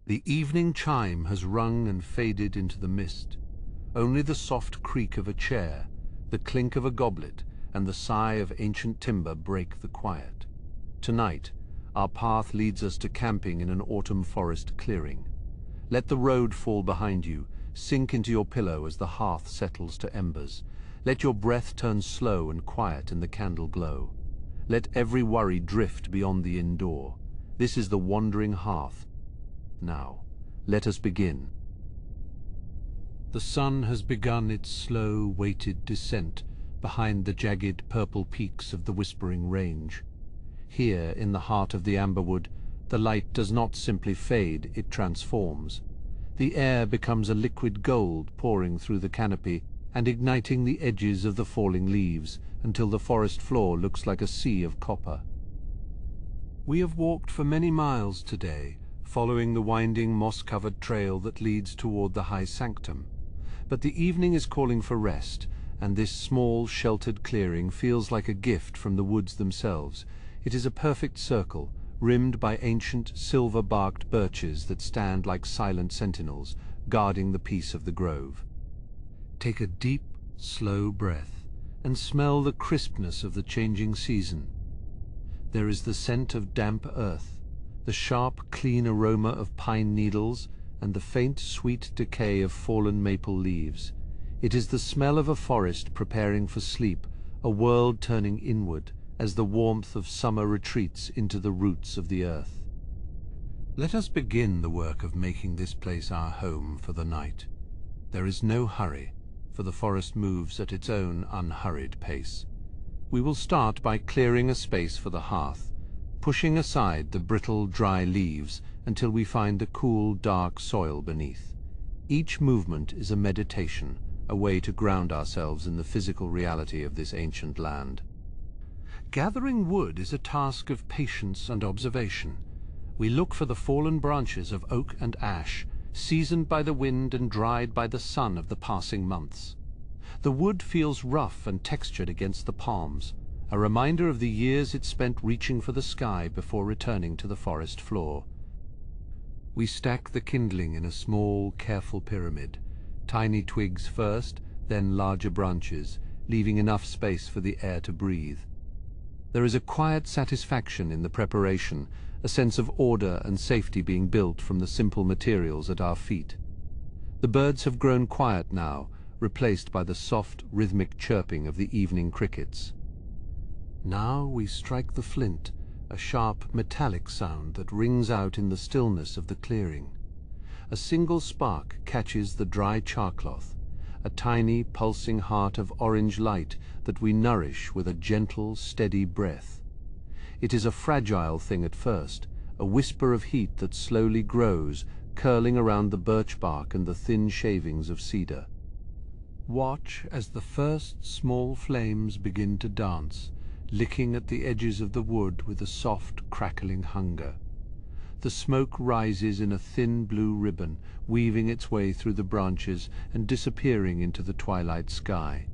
The evening chime has rung and faded into the mist. Only the soft creak of a chair, the clink of a goblet, and the sigh of ancient timber break the quiet. Tonight, our path leads us to camping in an autumn forest clearing. Let the road fall behind you, sink into your pillow as the hearth settles to embers. Let your breath turn slow and quiet in the candle glow. Let every worry drift beyond the inn door. This is the wandering hearth. Now, let us begin. The sun has begun its slow, weighted descent behind the jagged purple peaks of the Whispering Range. Here, in the heart of the amberwood, the light does not simply fade, it transforms. The air becomes a liquid gold pouring through the canopy and igniting the edges of the falling leaves until the forest floor looks like a sea of copper. We have walked for many miles today, following the winding moss-covered trail that leads toward the high sanctum. But the evening is calling for rest, and this small, sheltered clearing feels like a gift from the woods themselves. It is a perfect circle, rimmed by ancient, silver-barked birches that stand like silent sentinels, guarding the peace of the grove. Take a deep, slow breath, and smell the crispness of the changing season. There is the scent of damp earth, the sharp, clean aroma of pine needles, and the faint, sweet decay of fallen maple leaves. It is the smell of a forest preparing for sleep, a world turning inward, as the warmth of summer retreats into the roots of the earth. Let us begin the work of making this place our home for the night. There is no hurry, for the forest moves at its own unhurried pace. We will start by clearing a space for the hearth, pushing aside the brittle, dry leaves until we find the cool, dark soil beneath. Each movement is a meditation, a way to ground ourselves in the physical reality of this ancient land. Gathering wood is a task of patience and observation. We look for the fallen branches of oak and ash, seasoned by the wind and dried by the sun of the passing months. The wood feels rough and textured against the palms, a reminder of the years it spent reaching for the sky before returning to the forest floor. We stack the kindling in a small, careful pyramid, tiny twigs first, then larger branches, leaving enough space for the air to breathe. There is a quiet satisfaction in the preparation, a sense of order and safety being built from the simple materials at our feet. The birds have grown quiet now, replaced by the soft, rhythmic chirping of the evening crickets. Now we strike the flint, a sharp, metallic sound that rings out in the stillness of the clearing. A single spark catches the dry charcloth, a tiny, pulsing heart of orange light that we nourish with a gentle, steady breath. It is a fragile thing at first, a whisper of heat that slowly grows, curling around the birch bark and the thin shavings of cedar. Watch as the first small flames begin to dance, licking at the edges of the wood with a soft, crackling hunger. The smoke rises in a thin blue ribbon, weaving its way through the branches and disappearing into the twilight sky.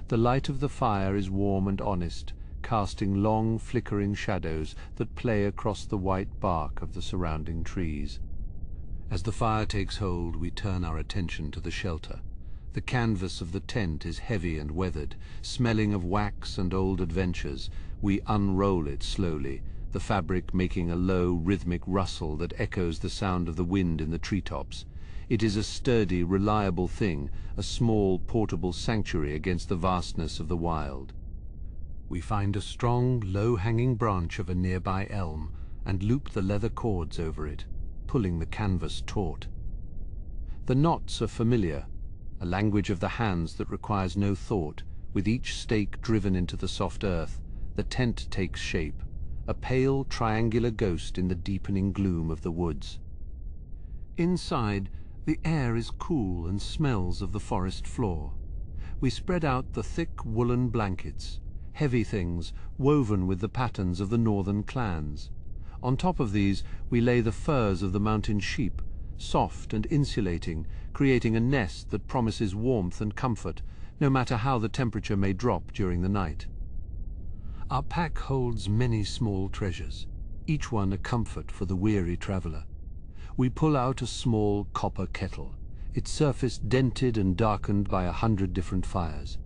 The light of the fire is warm and honest, casting long, flickering shadows that play across the white bark of the surrounding trees. As the fire takes hold, we turn our attention to the shelter. The canvas of the tent is heavy and weathered, smelling of wax and old adventures. We unroll it slowly, the fabric making a low, rhythmic rustle that echoes the sound of the wind in the treetops. It is a sturdy, reliable thing, a small, portable sanctuary against the vastness of the wild. We find a strong, low-hanging branch of a nearby elm and loop the leather cords over it, pulling the canvas taut. The knots are familiar, a language of the hands that requires no thought. With each stake driven into the soft earth, the tent takes shape, a pale, triangular ghost in the deepening gloom of the woods. Inside, the air is cool and smells of the forest floor. We spread out the thick woolen blankets, heavy things woven with the patterns of the northern clans. On top of these, we lay the furs of the mountain sheep, soft and insulating, creating a nest that promises warmth and comfort, no matter how the temperature may drop during the night. Our pack holds many small treasures, each one a comfort for the weary traveler. We pull out a small copper kettle, its surface dented and darkened by 100 different fires.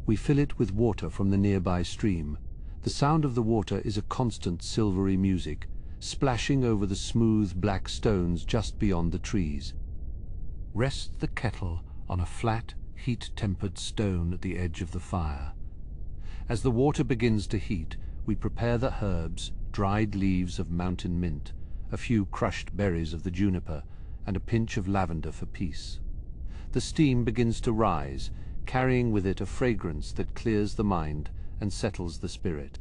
We fill it with water from the nearby stream. The sound of the water is a constant silvery music, splashing over the smooth black stones just beyond the trees. Rest the kettle on a flat, heat-tempered stone at the edge of the fire. As the water begins to heat, we prepare the herbs, dried leaves of mountain mint, a few crushed berries of the juniper, and a pinch of lavender for peace. The steam begins to rise, carrying with it a fragrance that clears the mind and settles the spirit.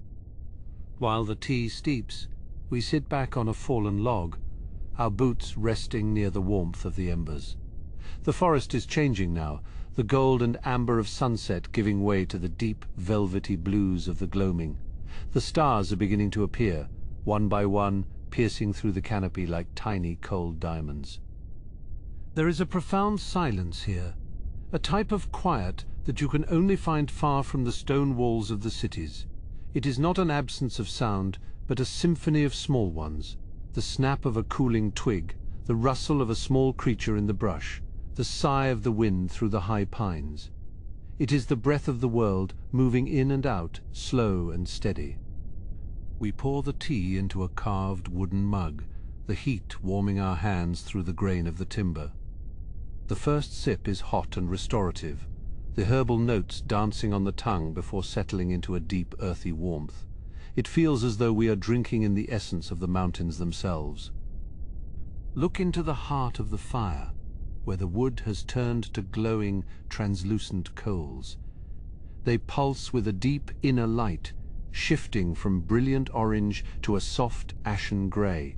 While the tea steeps, we sit back on a fallen log, our boots resting near the warmth of the embers. The forest is changing now, the gold and amber of sunset giving way to the deep, velvety blues of the gloaming. The stars are beginning to appear, one by one, piercing through the canopy like tiny cold diamonds. There is a profound silence here, a type of quiet that you can only find far from the stone walls of the cities. It is not an absence of sound, but a symphony of small ones, the snap of a cooling twig, the rustle of a small creature in the brush, the sigh of the wind through the high pines. It is the breath of the world moving in and out, slow and steady. We pour the tea into a carved wooden mug, the heat warming our hands through the grain of the timber. The first sip is hot and restorative, the herbal notes dancing on the tongue before settling into a deep earthy warmth. It feels as though we are drinking in the essence of the mountains themselves. Look into the heart of the fire, where the wood has turned to glowing, translucent coals. They pulse with a deep inner light, shifting from brilliant orange to a soft ashen grey.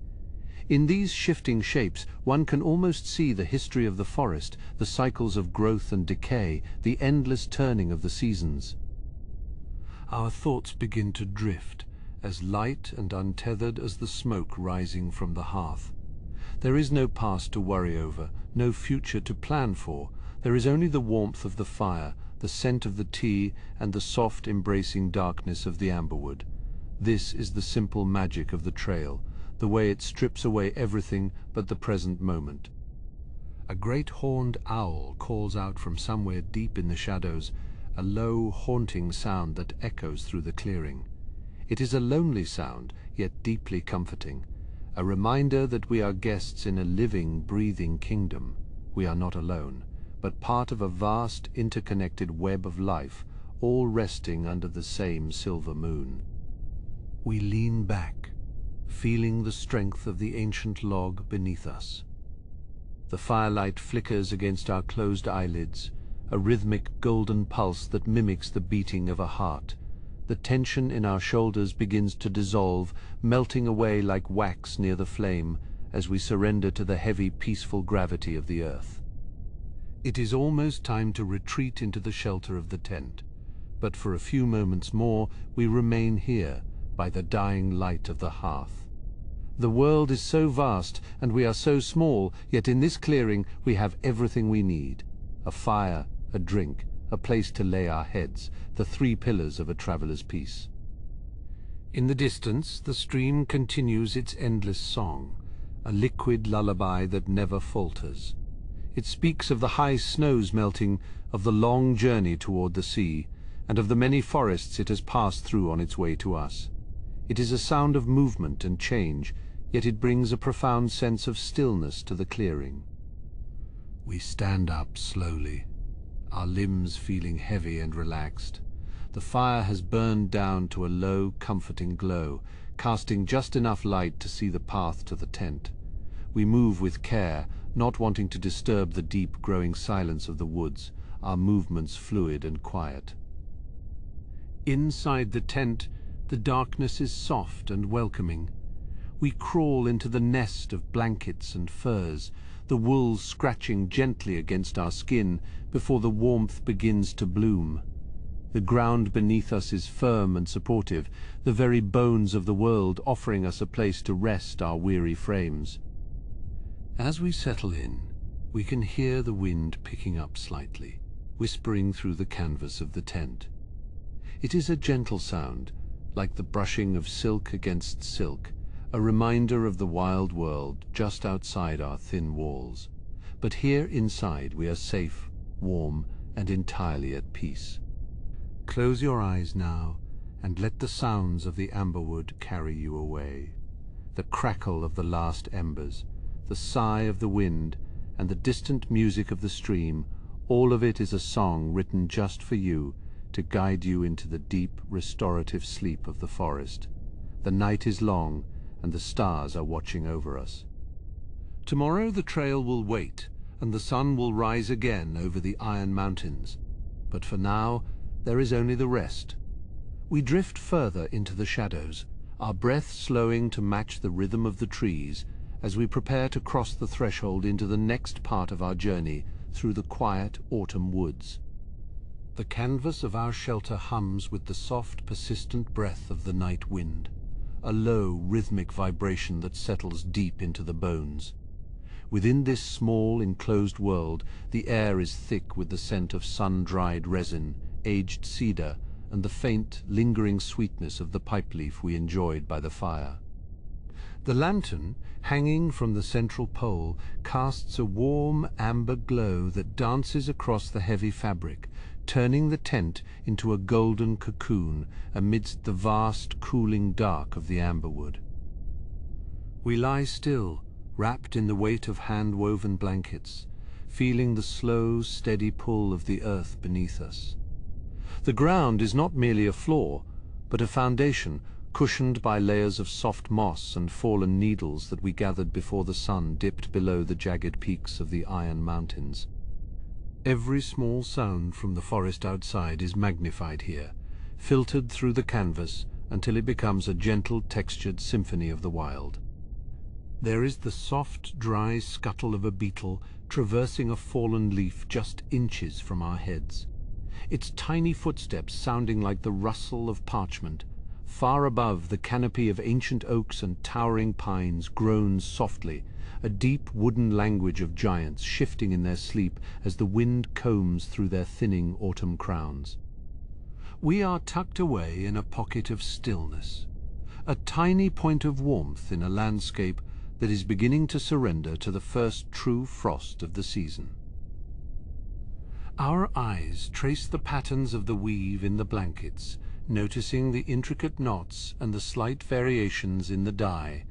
In these shifting shapes, one can almost see the history of the forest, the cycles of growth and decay, the endless turning of the seasons. Our thoughts begin to drift, as light and untethered as the smoke rising from the hearth. There is no past to worry over, no future to plan for. There is only the warmth of the fire, the scent of the tea, and the soft, embracing darkness of the amberwood. This is the simple magic of the trail, the way it strips away everything but the present moment. A great horned owl calls out from somewhere deep in the shadows, a low, haunting sound that echoes through the clearing. It is a lonely sound, yet deeply comforting, a reminder that we are guests in a living, breathing kingdom. We are not alone, but part of a vast, interconnected web of life, all resting under the same silver moon. We lean back, feeling the strength of the ancient log beneath us. The firelight flickers against our closed eyelids, a rhythmic golden pulse that mimics the beating of a heart. The tension in our shoulders begins to dissolve, melting away like wax near the flame as we surrender to the heavy, peaceful gravity of the earth. It is almost time to retreat into the shelter of the tent, but for a few moments more we remain here by the dying light of the hearth. The world is so vast and we are so small, yet in this clearing we have everything we need: a fire, a drink, a place to lay our heads, the three pillars of a traveler's peace. In the distance, the stream continues its endless song, a liquid lullaby that never falters. It speaks of the high snows melting, of the long journey toward the sea, and of the many forests it has passed through on its way to us. It is a sound of movement and change, yet it brings a profound sense of stillness to the clearing. We stand up slowly, our limbs feeling heavy and relaxed. The fire has burned down to a low, comforting glow, casting just enough light to see the path to the tent. We move with care, not wanting to disturb the deep, growing silence of the woods, our movements fluid and quiet. Inside the tent, the darkness is soft and welcoming. We crawl into the nest of blankets and furs, the wool scratching gently against our skin before the warmth begins to bloom. The ground beneath us is firm and supportive, the very bones of the world offering us a place to rest our weary frames. As we settle in, we can hear the wind picking up slightly, whispering through the canvas of the tent. It is a gentle sound, like the brushing of silk against silk, a reminder of the wild world just outside our thin walls. But here inside we are safe, warm, and entirely at peace. Close your eyes now, and let the sounds of the amberwood carry you away. The crackle of the last embers, the sigh of the wind, and the distant music of the stream, all of it is a song written just for you, to guide you into the deep, restorative sleep of the forest. The night is long, and the stars are watching over us. Tomorrow the trail will wait, and the sun will rise again over the Iron Mountains. But for now, there is only the rest. We drift further into the shadows, our breath slowing to match the rhythm of the trees, as we prepare to cross the threshold into the next part of our journey through the quiet autumn woods. The canvas of our shelter hums with the soft, persistent breath of the night wind, a low, rhythmic vibration that settles deep into the bones. Within this small, enclosed world, the air is thick with the scent of sun-dried resin, aged cedar, and the faint, lingering sweetness of the pipe leaf we enjoyed by the fire. The lantern, hanging from the central pole, casts a warm amber glow that dances across the heavy fabric, turning the tent into a golden cocoon amidst the vast, cooling dark of the amberwood. We lie still, wrapped in the weight of hand-woven blankets, feeling the slow, steady pull of the earth beneath us. The ground is not merely a floor, but a foundation cushioned by layers of soft moss and fallen needles that we gathered before the sun dipped below the jagged peaks of the Iron Mountains. Every small sound from the forest outside is magnified here, filtered through the canvas until it becomes a gentle, textured symphony of the wild. There is the soft, dry scuttle of a beetle traversing a fallen leaf just inches from our heads, its tiny footsteps sounding like the rustle of parchment. Far above, the canopy of ancient oaks and towering pines groans softly, a deep wooden language of giants shifting in their sleep as the wind combs through their thinning autumn crowns. We are tucked away in a pocket of stillness, a tiny point of warmth in a landscape that is beginning to surrender to the first true frost of the season. Our eyes trace the patterns of the weave in the blankets, noticing the intricate knots and the slight variations in the dye,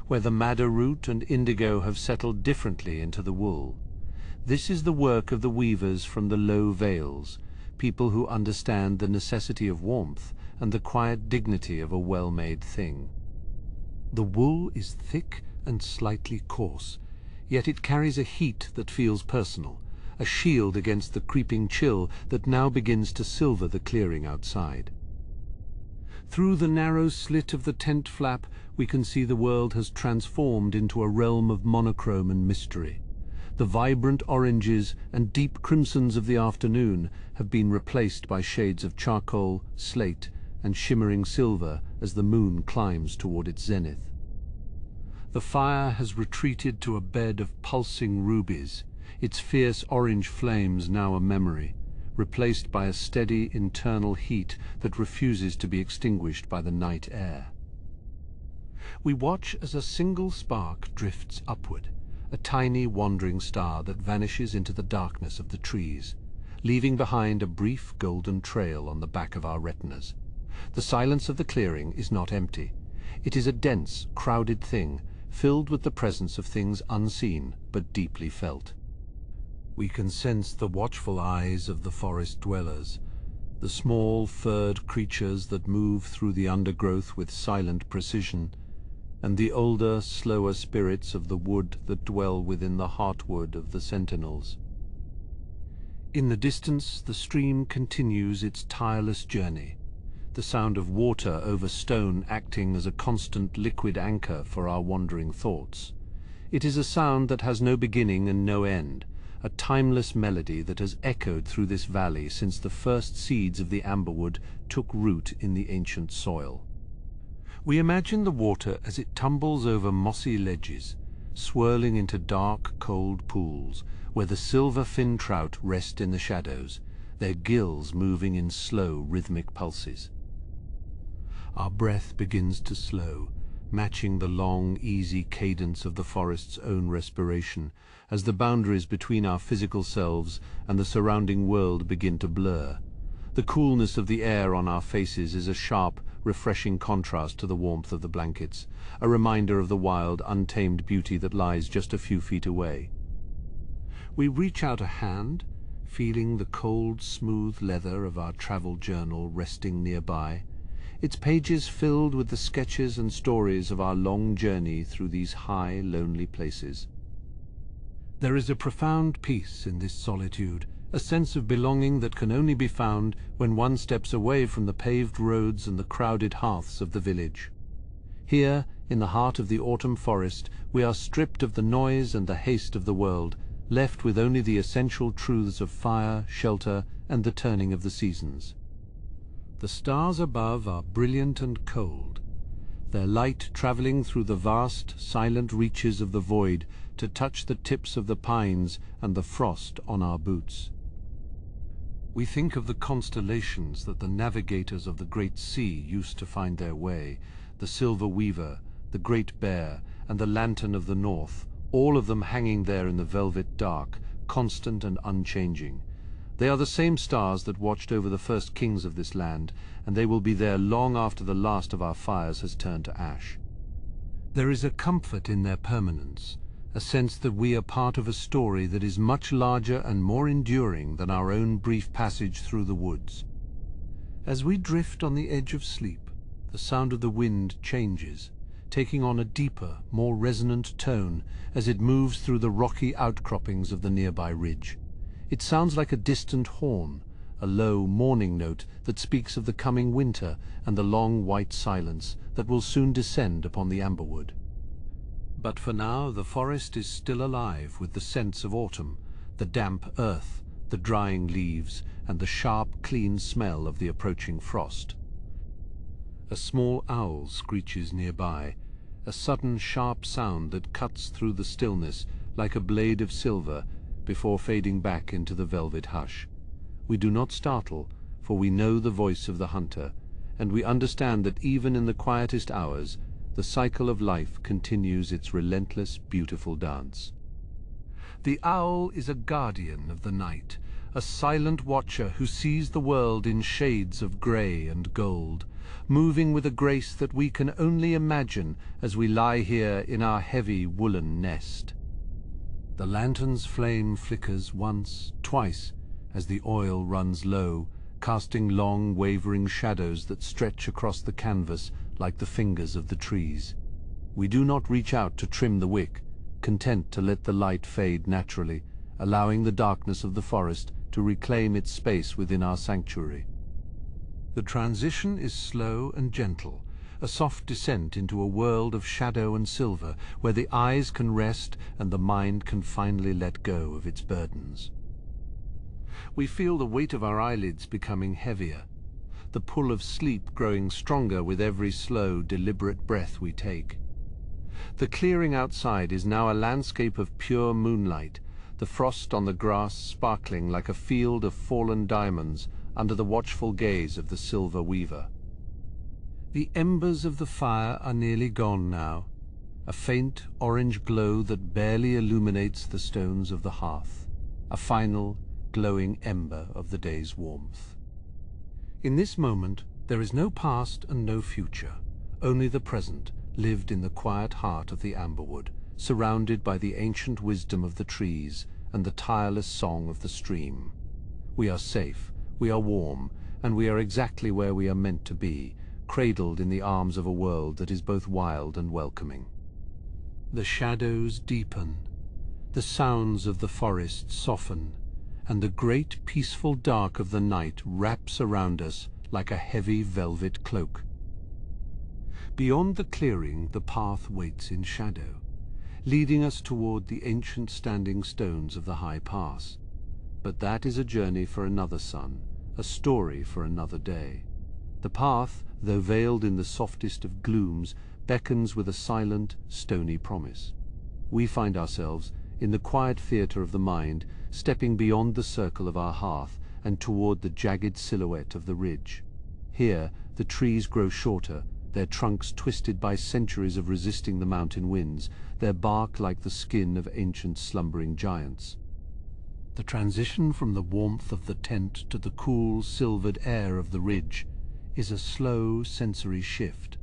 where the madder root and indigo have settled differently into the wool. This is the work of the weavers from the low vales, people who understand the necessity of warmth and the quiet dignity of a well-made thing. The wool is thick and slightly coarse, yet it carries a heat that feels personal, a shield against the creeping chill that now begins to silver the clearing outside. Through the narrow slit of the tent flap, we can see the world has transformed into a realm of monochrome and mystery. The vibrant oranges and deep crimsons of the afternoon have been replaced by shades of charcoal, slate, and shimmering silver as the moon climbs toward its zenith. The fire has retreated to a bed of pulsing rubies, its fierce orange flames now a memory, replaced by a steady internal heat that refuses to be extinguished by the night air. We watch as a single spark drifts upward, a tiny wandering star that vanishes into the darkness of the trees, leaving behind a brief golden trail on the back of our retinas. The silence of the clearing is not empty. It is a dense, crowded thing, filled with the presence of things unseen but deeply felt. We can sense the watchful eyes of the forest dwellers, the small furred creatures that move through the undergrowth with silent precision, and the older, slower spirits of the wood that dwell within the heartwood of the sentinels. In the distance, the stream continues its tireless journey, the sound of water over stone acting as a constant liquid anchor for our wandering thoughts. It is a sound that has no beginning and no end, a timeless melody that has echoed through this valley since the first seeds of the amberwood took root in the ancient soil. We imagine the water as it tumbles over mossy ledges, swirling into dark, cold pools, where the silver fin trout rest in the shadows, their gills moving in slow, rhythmic pulses. Our breath begins to slow, matching the long, easy cadence of the forest's own respiration, as the boundaries between our physical selves and the surrounding world begin to blur. The coolness of the air on our faces is a sharp, refreshing contrast to the warmth of the blankets, a reminder of the wild, untamed beauty that lies just a few feet away. We reach out a hand, feeling the cold, smooth leather of our travel journal resting nearby, its pages filled with the sketches and stories of our long journey through these high, lonely places. There is a profound peace in this solitude, a sense of belonging that can only be found when one steps away from the paved roads and the crowded hearths of the village. Here, in the heart of the autumn forest, we are stripped of the noise and the haste of the world, left with only the essential truths of fire, shelter, and the turning of the seasons. The stars above are brilliant and cold, their light traveling through the vast, silent reaches of the void to touch the tips of the pines and the frost on our boots. We think of the constellations that the navigators of the Great Sea used to find their way, the Silver Weaver, the Great Bear, and the Lantern of the North, all of them hanging there in the velvet dark, constant and unchanging. They are the same stars that watched over the first kings of this land, and they will be there long after the last of our fires has turned to ash. There is a comfort in their permanence, a sense that we are part of a story that is much larger and more enduring than our own brief passage through the woods. As we drift on the edge of sleep, the sound of the wind changes, taking on a deeper, more resonant tone as it moves through the rocky outcroppings of the nearby ridge. It sounds like a distant horn, a low mourning note that speaks of the coming winter and the long white silence that will soon descend upon the amberwood. But for now the forest is still alive with the scents of autumn, the damp earth, the drying leaves, and the sharp, clean smell of the approaching frost. A small owl screeches nearby, a sudden sharp sound that cuts through the stillness like a blade of silver before fading back into the velvet hush. We do not startle, for we know the voice of the hunter, and we understand that even in the quietest hours, the cycle of life continues its relentless, beautiful dance. The owl is a guardian of the night, a silent watcher who sees the world in shades of grey and gold, moving with a grace that we can only imagine as we lie here in our heavy woolen nest. The lantern's flame flickers once, twice, as the oil runs low, casting long, wavering shadows that stretch across the canvas like the fingers of the trees. We do not reach out to trim the wick, content to let the light fade naturally, allowing the darkness of the forest to reclaim its space within our sanctuary. The transition is slow and gentle, a soft descent into a world of shadow and silver, where the eyes can rest and the mind can finally let go of its burdens. We feel the weight of our eyelids becoming heavier, the pull of sleep growing stronger with every slow, deliberate breath we take. The clearing outside is now a landscape of pure moonlight, the frost on the grass sparkling like a field of fallen diamonds under the watchful gaze of the Silver Weaver. The embers of the fire are nearly gone now, a faint orange glow that barely illuminates the stones of the hearth, a final, glowing ember of the day's warmth. In this moment, there is no past and no future, only the present, lived in the quiet heart of the amberwood, surrounded by the ancient wisdom of the trees and the tireless song of the stream. We are safe, we are warm, and we are exactly where we are meant to be, cradled in the arms of a world that is both wild and welcoming. The shadows deepen, the sounds of the forest soften, and the great peaceful dark of the night wraps around us like a heavy velvet cloak. Beyond the clearing, the path waits in shadow, leading us toward the ancient standing stones of the high pass. But that is a journey for another sun, a story for another day. The path, though veiled in the softest of glooms, beckons with a silent, stony promise. We find ourselves, in the quiet theatre of the mind, stepping beyond the circle of our hearth and toward the jagged silhouette of the ridge. Here, the trees grow shorter, their trunks twisted by centuries of resisting the mountain winds, their bark like the skin of ancient slumbering giants. The transition from the warmth of the tent to the cool, silvered air of the ridge is a slow sensory shift.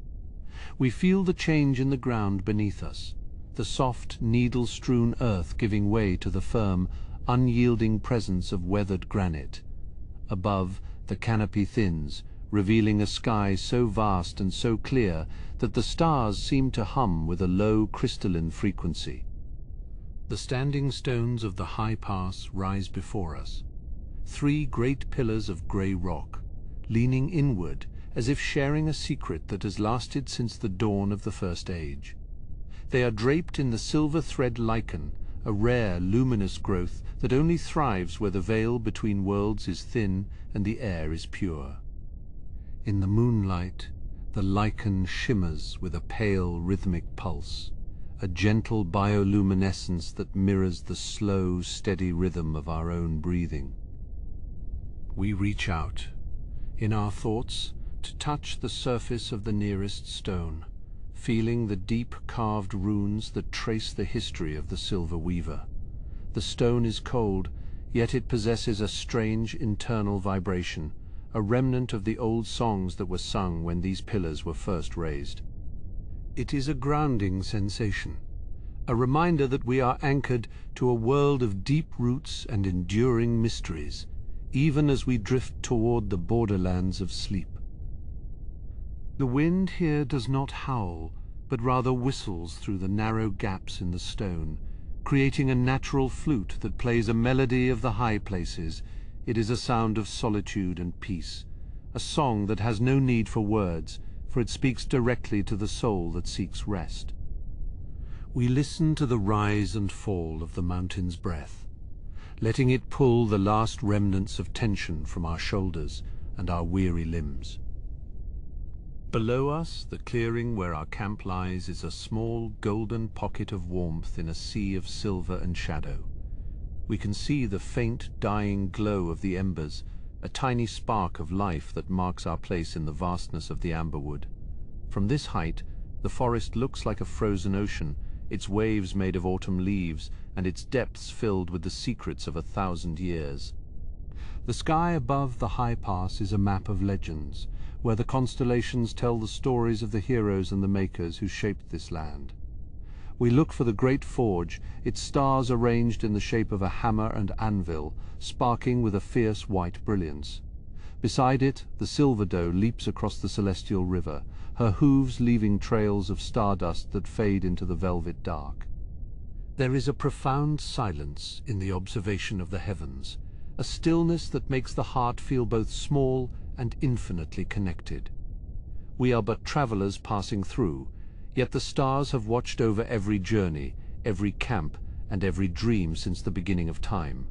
We feel the change in the ground beneath us, the soft, needle-strewn earth giving way to the firm, unyielding presence of weathered granite. Above, the canopy thins, revealing a sky so vast and so clear that the stars seem to hum with a low crystalline frequency. The standing stones of the high pass rise before us, 3 great pillars of grey rock, leaning inward as if sharing a secret that has lasted since the dawn of the First Age. They are draped in the silver thread lichen, a rare, luminous growth that only thrives where the veil between worlds is thin and the air is pure. In the moonlight, the lichen shimmers with a pale, rhythmic pulse, a gentle bioluminescence that mirrors the slow, steady rhythm of our own breathing. We reach out, in our thoughts, to touch the surface of the nearest stone, feeling the deep carved runes that trace the history of the silver weaver. The stone is cold, yet it possesses a strange internal vibration, a remnant of the old songs that were sung when these pillars were first raised. It is a grounding sensation, a reminder that we are anchored to a world of deep roots and enduring mysteries, even as we drift toward the borderlands of sleep. The wind here does not howl, but rather whistles through the narrow gaps in the stone, creating a natural flute that plays a melody of the high places. It is a sound of solitude and peace, a song that has no need for words, for it speaks directly to the soul that seeks rest. We listen to the rise and fall of the mountain's breath, letting it pull the last remnants of tension from our shoulders and our weary limbs. Below us, the clearing where our camp lies is a small golden pocket of warmth in a sea of silver and shadow. We can see the faint, dying glow of the embers, a tiny spark of life that marks our place in the vastness of the amberwood. From this height, the forest looks like a frozen ocean, its waves made of autumn leaves, and its depths filled with the secrets of 1,000 years. The sky above the high pass is a map of legends, where the constellations tell the stories of the heroes and the makers who shaped this land. We look for the great forge, its stars arranged in the shape of a hammer and anvil, sparking with a fierce white brilliance. Beside it, the silver doe leaps across the celestial river, her hooves leaving trails of stardust that fade into the velvet dark. There is a profound silence in the observation of the heavens, a stillness that makes the heart feel both small and infinitely connected. We are but travelers passing through, yet the stars have watched over every journey, every camp, and every dream since the beginning of time.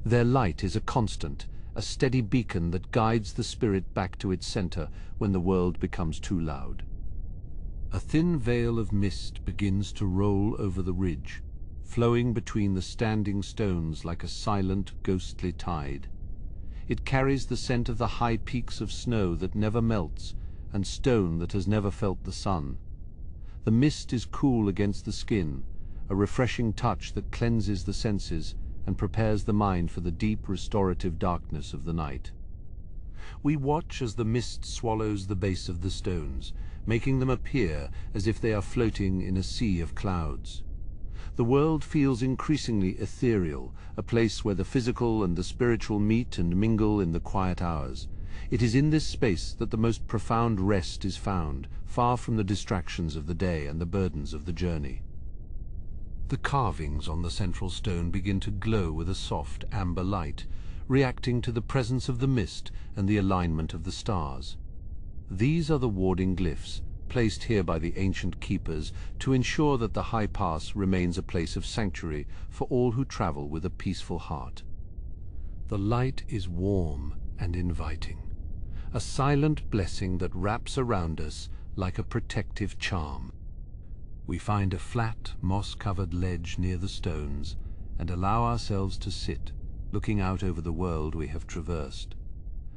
Their light is a constant, a steady beacon that guides the spirit back to its center when the world becomes too loud. A thin veil of mist begins to roll over the ridge, flowing between the standing stones like a silent, ghostly tide. It carries the scent of the high peaks of snow that never melts and stone that has never felt the sun. The mist is cool against the skin, a refreshing touch that cleanses the senses and prepares the mind for the deep restorative darkness of the night. We watch as the mist swallows the base of the stones, making them appear as if they are floating in a sea of clouds. The world feels increasingly ethereal, a place where the physical and the spiritual meet and mingle in the quiet hours. It is in this space that the most profound rest is found, far from the distractions of the day and the burdens of the journey. The carvings on the central stone begin to glow with a soft amber light, reacting to the presence of the mist and the alignment of the stars. These are the warding glyphs, placed here by the ancient keepers to ensure that the high pass remains a place of sanctuary for all who travel with a peaceful heart. The light is warm and inviting, a silent blessing that wraps around us like a protective charm. We find a flat, moss-covered ledge near the stones and allow ourselves to sit, looking out over the world we have traversed.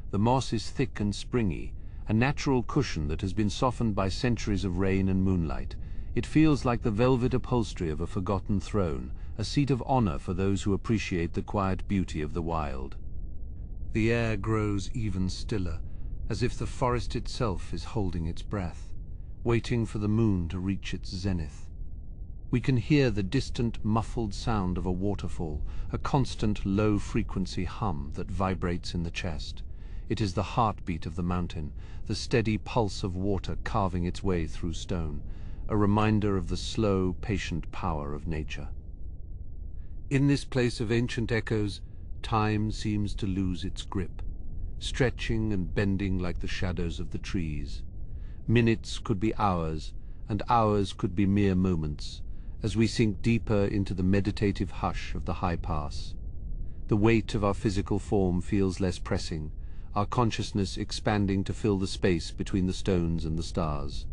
The moss is thick and springy, a natural cushion that has been softened by centuries of rain and moonlight. It feels like the velvet upholstery of a forgotten throne, a seat of honor for those who appreciate the quiet beauty of the wild. The air grows even stiller, as if the forest itself is holding its breath, waiting for the moon to reach its zenith. We can hear the distant, muffled sound of a waterfall, a constant, low-frequency hum that vibrates in the chest. It is the heartbeat of the mountain, the steady pulse of water carving its way through stone, a reminder of the slow, patient power of nature. In this place of ancient echoes, time seems to lose its grip, stretching and bending like the shadows of the trees. Minutes could be hours, and hours could be mere moments, as we sink deeper into the meditative hush of the high pass. The weight of our physical form feels less pressing, our consciousness expanding to fill the space between the stones and the stars.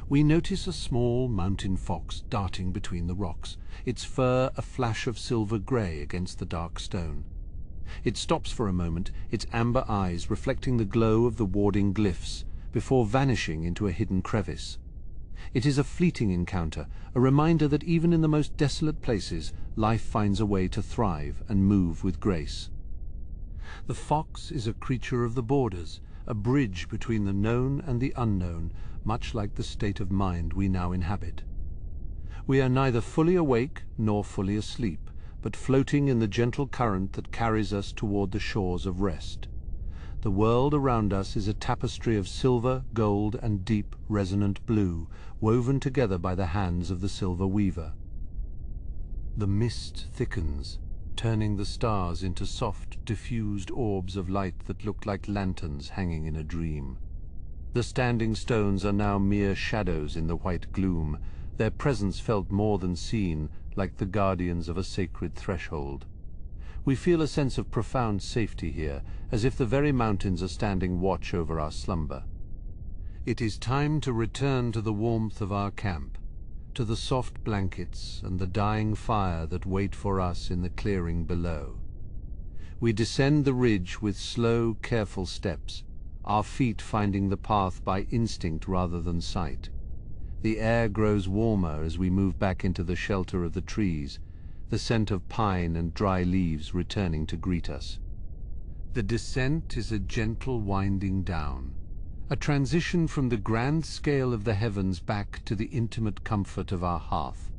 We notice a small mountain fox darting between the rocks, its fur a flash of silver grey against the dark stone. It stops for a moment, its amber eyes reflecting the glow of the warding glyphs, before vanishing into a hidden crevice. It is a fleeting encounter, a reminder that even in the most desolate places, life finds a way to thrive and move with grace. The fox is a creature of the borders, a bridge between the known and the unknown, much like the state of mind we now inhabit. We are neither fully awake nor fully asleep, but floating in the gentle current that carries us toward the shores of rest. The world around us is a tapestry of silver, gold, and deep, resonant blue, woven together by the hands of the silver weaver. The mist thickens, turning the stars into soft, diffused orbs of light that look like lanterns hanging in a dream. The standing stones are now mere shadows in the white gloom, their presence felt more than seen, like the guardians of a sacred threshold. We feel a sense of profound safety here, as if the very mountains are standing watch over our slumber. It is time to return to the warmth of our camp, to the soft blankets and the dying fire that wait for us in the clearing below. We descend the ridge with slow, careful steps, our feet finding the path by instinct rather than sight. The air grows warmer as we move back into the shelter of the trees, the scent of pine and dry leaves returning to greet us. The descent is a gentle winding down, a transition from the grand scale of the heavens back to the intimate comfort of our hearth.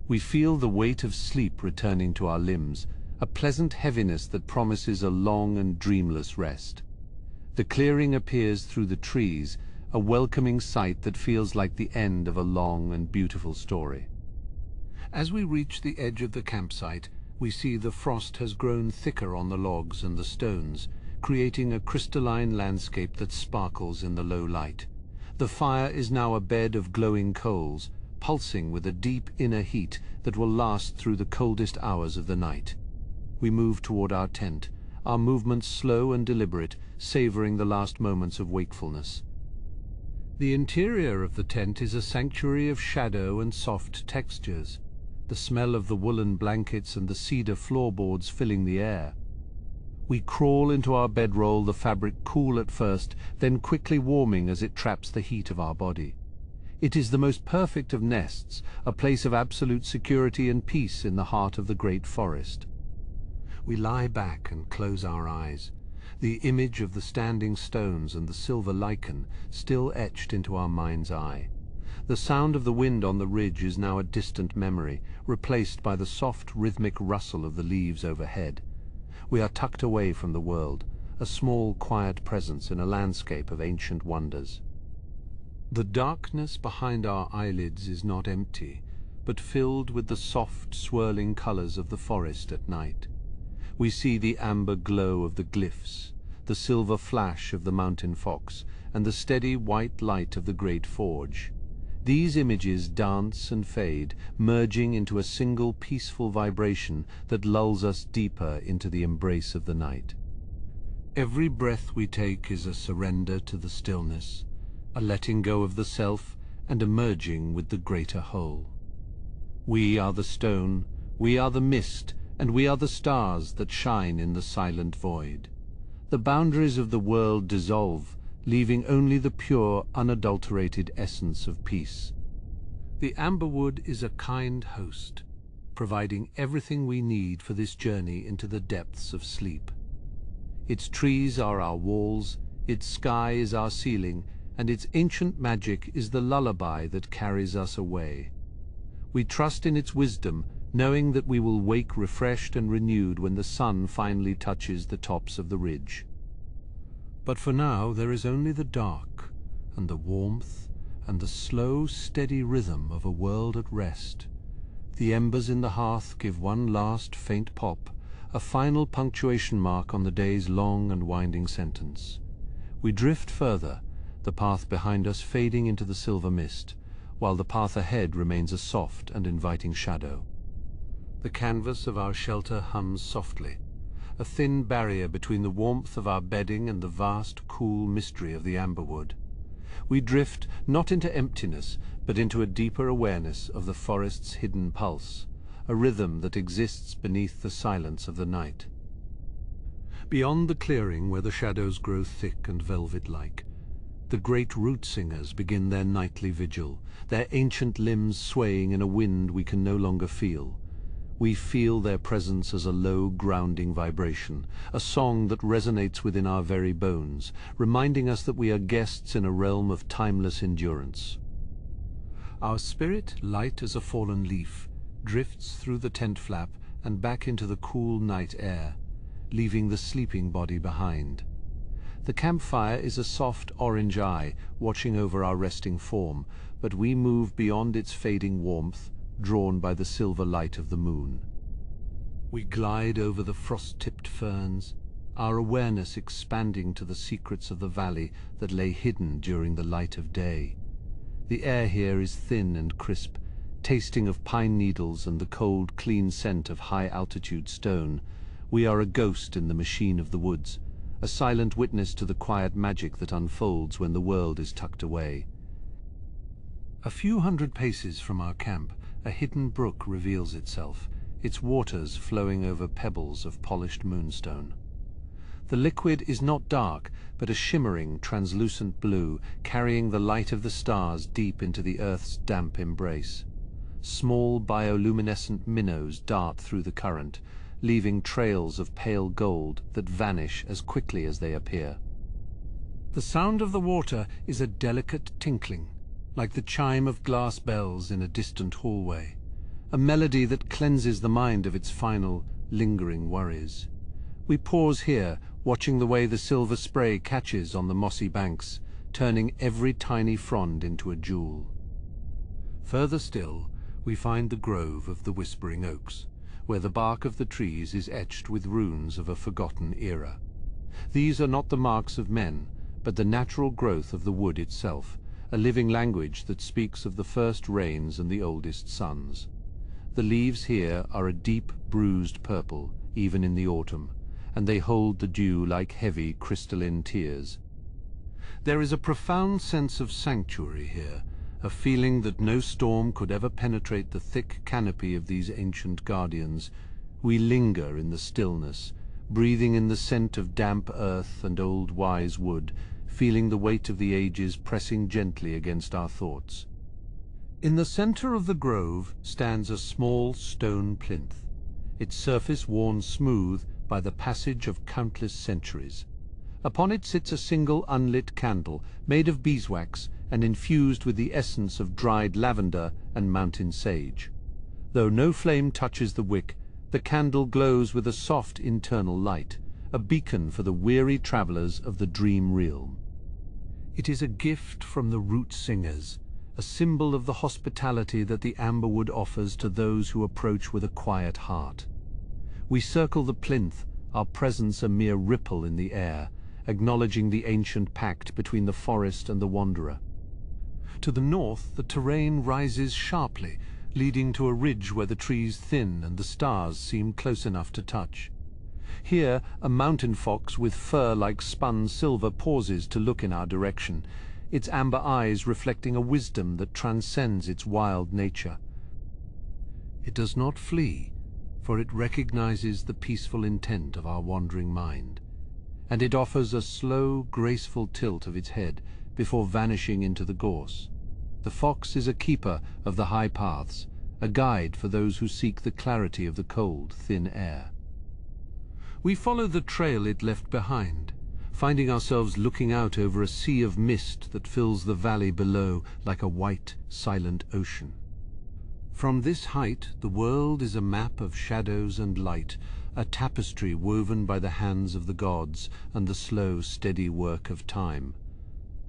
We feel the weight of sleep returning to our limbs, a pleasant heaviness that promises a long and dreamless rest. The clearing appears through the trees, a welcoming sight that feels like the end of a long and beautiful story. As we reach the edge of the campsite, we see the frost has grown thicker on the logs and the stones, creating a crystalline landscape that sparkles in the low light. The fire is now a bed of glowing coals, pulsing with a deep inner heat that will last through the coldest hours of the night. We move toward our tent, our movements slow and deliberate, savoring the last moments of wakefulness. The interior of the tent is a sanctuary of shadow and soft textures, the smell of the woolen blankets and the cedar floorboards filling the air. We crawl into our bedroll, the fabric cool at first, then quickly warming as it traps the heat of our body. It is the most perfect of nests, a place of absolute security and peace in the heart of the great forest. We lie back and close our eyes, the image of the standing stones and the silver lichen still etched into our mind's eye. The sound of the wind on the ridge is now a distant memory, replaced by the soft, rhythmic rustle of the leaves overhead. We are tucked away from the world, a small, quiet presence in a landscape of ancient wonders. The darkness behind our eyelids is not empty, but filled with the soft, swirling colors of the forest at night. We see the amber glow of the glyphs, the silver flash of the mountain fox, and the steady white light of the great forge. These images dance and fade, merging into a single peaceful vibration that lulls us deeper into the embrace of the night. Every breath we take is a surrender to the stillness, a letting go of the self and a merging with the greater whole. We are the stone, we are the mist, and we are the stars that shine in the silent void. The boundaries of the world dissolve, leaving only the pure, unadulterated essence of peace. The amberwood is a kind host, providing everything we need for this journey into the depths of sleep. Its trees are our walls, its sky is our ceiling, and its ancient magic is the lullaby that carries us away. We trust in its wisdom, knowing that we will wake refreshed and renewed when the sun finally touches the tops of the ridge. But for now there is only the dark, and the warmth, and the slow, steady rhythm of a world at rest. The embers in the hearth give one last faint pop, a final punctuation mark on the day's long and winding sentence. We drift further, the path behind us fading into the silver mist, while the path ahead remains a soft and inviting shadow. The canvas of our shelter hums softly, a thin barrier between the warmth of our bedding and the vast, cool mystery of the amberwood. We drift not into emptiness, but into a deeper awareness of the forest's hidden pulse, a rhythm that exists beneath the silence of the night. Beyond the clearing where the shadows grow thick and velvet-like, the great root singers begin their nightly vigil, their ancient limbs swaying in a wind we can no longer feel. We feel their presence as a low, grounding vibration, a song that resonates within our very bones, reminding us that we are guests in a realm of timeless endurance. Our spirit, light as a fallen leaf, drifts through the tent flap and back into the cool night air, leaving the sleeping body behind. The campfire is a soft orange eye watching over our resting form, but we move beyond its fading warmth, drawn by the silver light of the moon. We glide over the frost-tipped ferns, our awareness expanding to the secrets of the valley that lay hidden during the light of day. The air here is thin and crisp, tasting of pine needles and the cold, clean scent of high-altitude stone. We are a ghost in the machine of the woods, a silent witness to the quiet magic that unfolds when the world is tucked away. A few hundred paces from our camp, a hidden brook reveals itself, its waters flowing over pebbles of polished moonstone. The liquid is not dark, but a shimmering, translucent blue, carrying the light of the stars deep into the earth's damp embrace. Small bioluminescent minnows dart through the current, leaving trails of pale gold that vanish as quickly as they appear. The sound of the water is a delicate tinkling, like the chime of glass bells in a distant hallway, a melody that cleanses the mind of its final, lingering worries. We pause here, watching the way the silver spray catches on the mossy banks, turning every tiny frond into a jewel. Further still, we find the grove of the whispering oaks, where the bark of the trees is etched with runes of a forgotten era. These are not the marks of men, but the natural growth of the wood itself, a living language that speaks of the first rains and the oldest suns. The leaves here are a deep, bruised purple, even in the autumn, and they hold the dew like heavy, crystalline tears. There is a profound sense of sanctuary here, a feeling that no storm could ever penetrate the thick canopy of these ancient guardians. We linger in the stillness, breathing in the scent of damp earth and old wise wood, feeling the weight of the ages pressing gently against our thoughts. In the center of the grove stands a small stone plinth, its surface worn smooth by the passage of countless centuries. Upon it sits a single unlit candle, made of beeswax and infused with the essence of dried lavender and mountain sage. Though no flame touches the wick, the candle glows with a soft internal light, a beacon for the weary travelers of the dream realm. It is a gift from the root singers, a symbol of the hospitality that the amberwood offers to those who approach with a quiet heart. We circle the plinth, our presence a mere ripple in the air, acknowledging the ancient pact between the forest and the wanderer. To the north, the terrain rises sharply, leading to a ridge where the trees thin and the stars seem close enough to touch. Here, a mountain fox with fur like spun silver pauses to look in our direction, its amber eyes reflecting a wisdom that transcends its wild nature. It does not flee, for it recognizes the peaceful intent of our wandering mind, and it offers a slow, graceful tilt of its head before vanishing into the gorse. The fox is a keeper of the high paths, a guide for those who seek the clarity of the cold, thin air. We follow the trail it left behind, finding ourselves looking out over a sea of mist that fills the valley below like a white, silent ocean. From this height, the world is a map of shadows and light, a tapestry woven by the hands of the gods and the slow, steady work of time.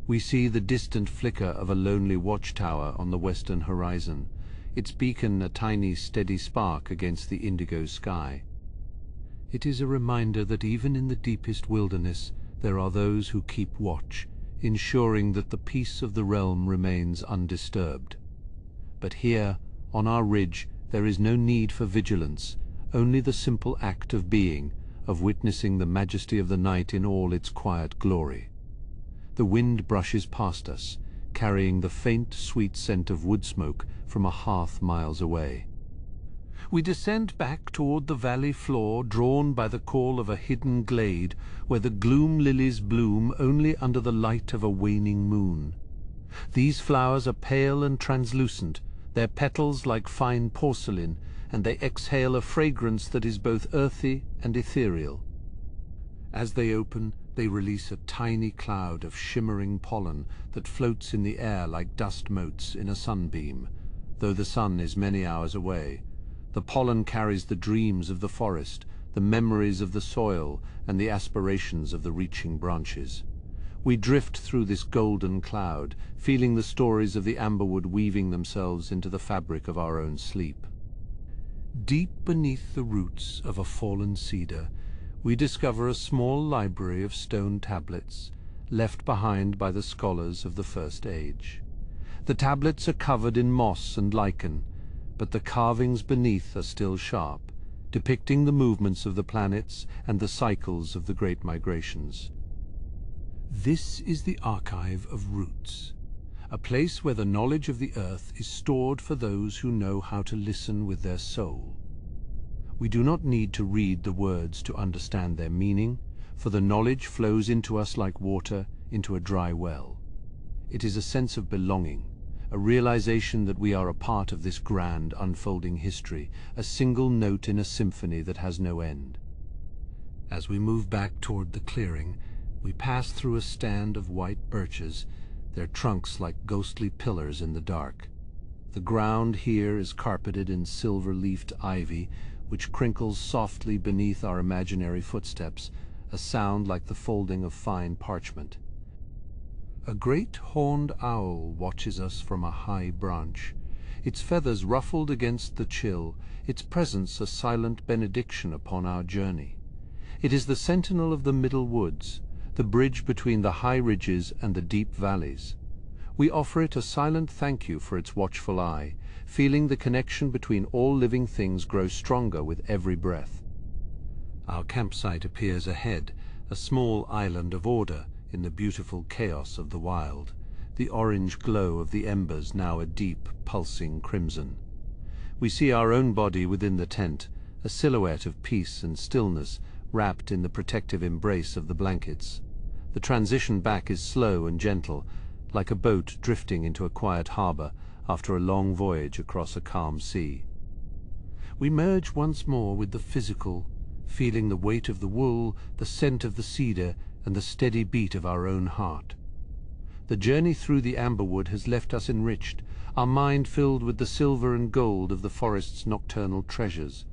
We see the distant flicker of a lonely watchtower on the western horizon, its beacon a tiny, steady spark against the indigo sky. It is a reminder that even in the deepest wilderness, there are those who keep watch, ensuring that the peace of the realm remains undisturbed. But here, on our ridge, there is no need for vigilance, only the simple act of being, of witnessing the majesty of the night in all its quiet glory. The wind brushes past us, carrying the faint, sweet scent of wood smoke from a hearth miles away. We descend back toward the valley floor, drawn by the call of a hidden glade where the gloom lilies bloom only under the light of a waning moon. These flowers are pale and translucent, their petals like fine porcelain, and they exhale a fragrance that is both earthy and ethereal. As they open, they release a tiny cloud of shimmering pollen that floats in the air like dust motes in a sunbeam, though the sun is many hours away. The pollen carries the dreams of the forest, the memories of the soil, and the aspirations of the reaching branches. We drift through this golden cloud, feeling the stories of the amberwood weaving themselves into the fabric of our own sleep. Deep beneath the roots of a fallen cedar, we discover a small library of stone tablets, left behind by the scholars of the First Age. The tablets are covered in moss and lichen, but the carvings beneath are still sharp, depicting the movements of the planets and the cycles of the great migrations. This is the archive of roots, a place where the knowledge of the earth is stored for those who know how to listen with their soul. We do not need to read the words to understand their meaning, for the knowledge flows into us like water into a dry well. It is a sense of belonging, a realization that we are a part of this grand unfolding history, a single note in a symphony that has no end. As we move back toward the clearing, we pass through a stand of white birches, their trunks like ghostly pillars in the dark. The ground here is carpeted in silver-leafed ivy, which crinkles softly beneath our imaginary footsteps, a sound like the folding of fine parchment. A great horned owl watches us from a high branch, its feathers ruffled against the chill, its presence a silent benediction upon our journey. It is the sentinel of the middle woods, the bridge between the high ridges and the deep valleys. We offer it a silent thank you for its watchful eye, feeling the connection between all living things grow stronger with every breath. Our campsite appears ahead, a small island of order in the beautiful chaos of the wild, the orange glow of the embers now a deep, pulsing crimson. We see our own body within the tent, a silhouette of peace and stillness, wrapped in the protective embrace of the blankets. The transition back is slow and gentle, like a boat drifting into a quiet harbor after a long voyage across a calm sea. We merge once more with the physical, feeling the weight of the wool, the scent of the cedar, and the steady beat of our own heart. The journey through the amberwood has left us enriched, our mind filled with the silver and gold of the forest's nocturnal treasures.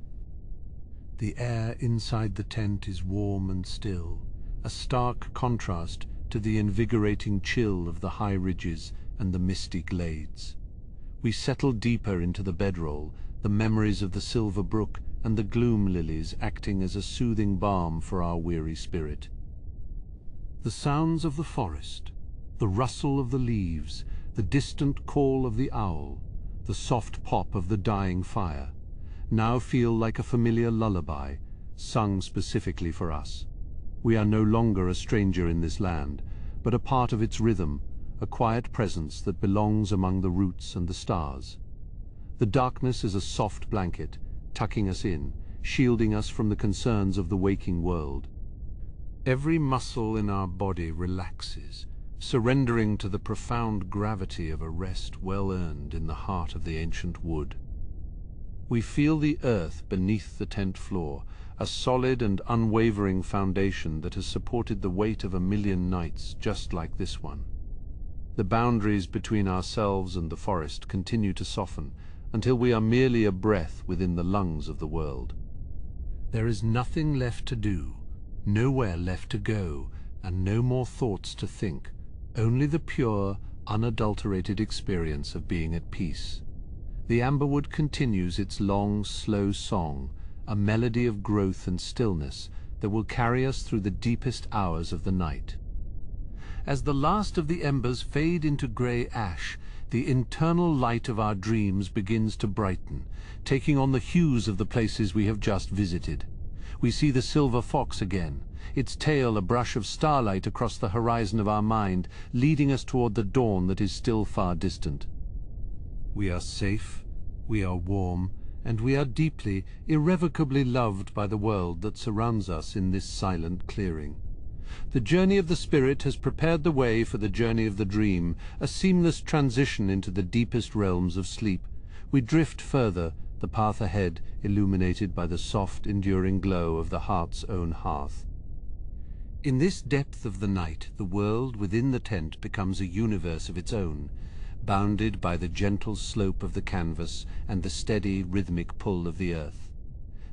The air inside the tent is warm and still, a stark contrast to the invigorating chill of the high ridges and the misty glades. We settle deeper into the bedroll, the memories of the silver brook and the gloom lilies acting as a soothing balm for our weary spirit. The sounds of the forest, the rustle of the leaves, the distant call of the owl, the soft pop of the dying fire, now feel like a familiar lullaby, sung specifically for us. We are no longer a stranger in this land, but a part of its rhythm, a quiet presence that belongs among the roots and the stars. The darkness is a soft blanket, tucking us in, shielding us from the concerns of the waking world. Every muscle in our body relaxes, surrendering to the profound gravity of a rest well earned in the heart of the ancient wood. We feel the earth beneath the tent floor, a solid and unwavering foundation that has supported the weight of 1,000,000 nights just like this one. The boundaries between ourselves and the forest continue to soften until we are merely a breath within the lungs of the world. There is nothing left to do, nowhere left to go, and no more thoughts to think, only the pure, unadulterated experience of being at peace. The amberwood continues its long, slow song, a melody of growth and stillness that will carry us through the deepest hours of the night. As the last of the embers fade into grey ash, the internal light of our dreams begins to brighten, taking on the hues of the places we have just visited. We see the silver fox again, its tail a brush of starlight across the horizon of our mind, leading us toward the dawn that is still far distant. We are safe, we are warm, and we are deeply, irrevocably loved by the world that surrounds us in this silent clearing. The journey of the spirit has prepared the way for the journey of the dream, a seamless transition into the deepest realms of sleep. We drift further, the path ahead illuminated by the soft, enduring glow of the heart's own hearth. In this depth of the night, the world within the tent becomes a universe of its own, bounded by the gentle slope of the canvas and the steady, rhythmic pull of the earth.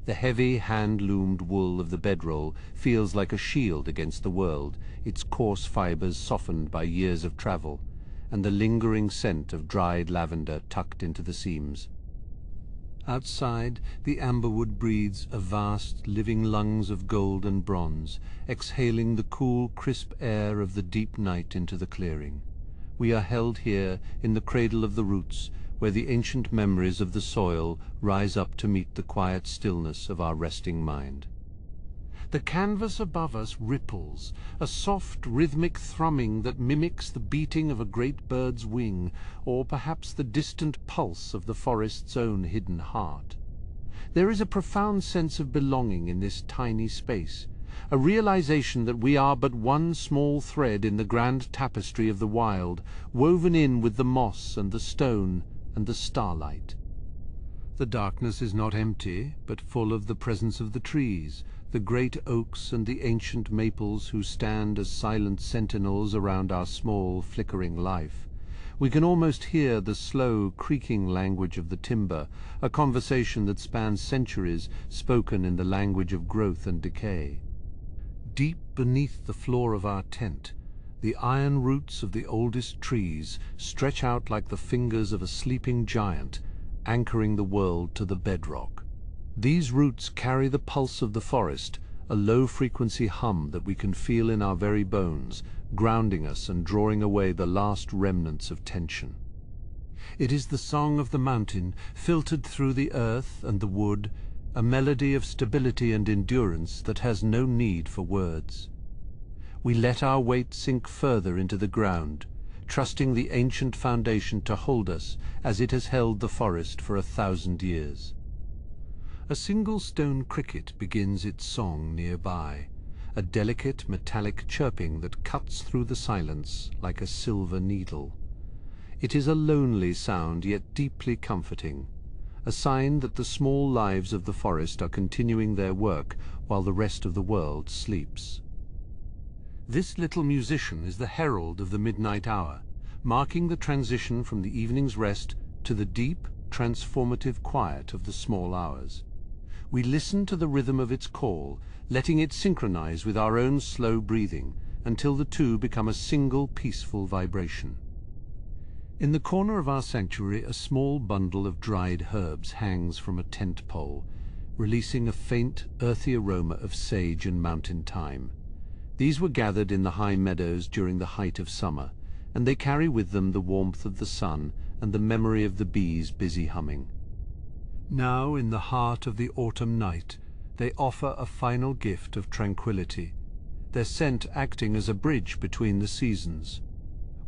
The heavy, hand-loomed wool of the bedroll feels like a shield against the world, its coarse fibers softened by years of travel, and the lingering scent of dried lavender tucked into the seams. Outside, the amberwood breathes a vast, living lungs of gold and bronze, exhaling the cool, crisp air of the deep night into the clearing. We are held here in the cradle of the roots, where the ancient memories of the soil rise up to meet the quiet stillness of our resting mind. The canvas above us ripples, a soft, rhythmic thrumming that mimics the beating of a great bird's wing, or perhaps the distant pulse of the forest's own hidden heart. There is a profound sense of belonging in this tiny space, a realization that we are but one small thread in the grand tapestry of the wild, woven in with the moss and the stone and the starlight. The darkness is not empty, but full of the presence of the trees, the great oaks and the ancient maples who stand as silent sentinels around our small, flickering life. We can almost hear the slow, creaking language of the timber, a conversation that spans centuries, spoken in the language of growth and decay. Deep beneath the floor of our tent, the iron roots of the oldest trees stretch out like the fingers of a sleeping giant, anchoring the world to the bedrock. These roots carry the pulse of the forest, a low-frequency hum that we can feel in our very bones, grounding us and drawing away the last remnants of tension. It is the song of the mountain, filtered through the earth and the wood, a melody of stability and endurance that has no need for words. We let our weight sink further into the ground, trusting the ancient foundation to hold us as it has held the forest for 1,000 years. A single stone cricket begins its song nearby, a delicate metallic chirping that cuts through the silence like a silver needle. It is a lonely sound, yet deeply comforting, a sign that the small lives of the forest are continuing their work while the rest of the world sleeps. This little musician is the herald of the midnight hour, marking the transition from the evening's rest to the deep, transformative quiet of the small hours. We listen to the rhythm of its call, letting it synchronize with our own slow breathing until the two become a single peaceful vibration. In the corner of our sanctuary, a small bundle of dried herbs hangs from a tent pole, releasing a faint, earthy aroma of sage and mountain thyme. These were gathered in the high meadows during the height of summer, and they carry with them the warmth of the sun and the memory of the bees busy humming. Now, in the heart of the autumn night, they offer a final gift of tranquility, their scent acting as a bridge between the seasons.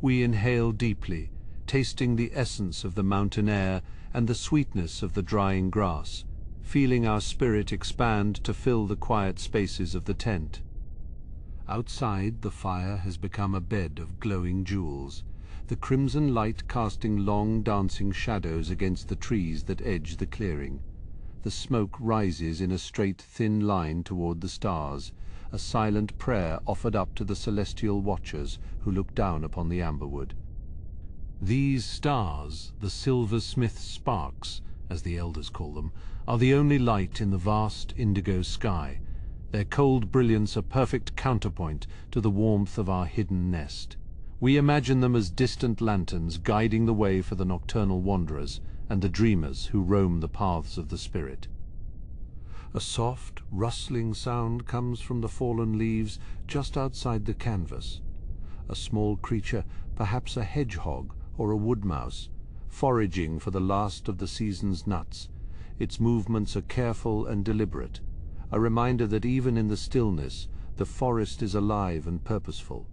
We inhale deeply, tasting the essence of the mountain air and the sweetness of the drying grass, feeling our spirit expand to fill the quiet spaces of the tent. Outside, the fire has become a bed of glowing jewels, the crimson light casting long dancing shadows against the trees that edge the clearing. The smoke rises in a straight, thin line toward the stars, a silent prayer offered up to the celestial watchers who look down upon the amberwood. These stars, the silversmith sparks, as the elders call them, are the only light in the vast indigo sky, their cold brilliance a perfect counterpoint to the warmth of our hidden nest. We imagine them as distant lanterns guiding the way for the nocturnal wanderers and the dreamers who roam the paths of the spirit. A soft, rustling sound comes from the fallen leaves just outside the canvas. A small creature, perhaps a hedgehog or a wood mouse, foraging for the last of the season's nuts. Its movements are careful and deliberate, a reminder that even in the stillness, the forest is alive and purposeful.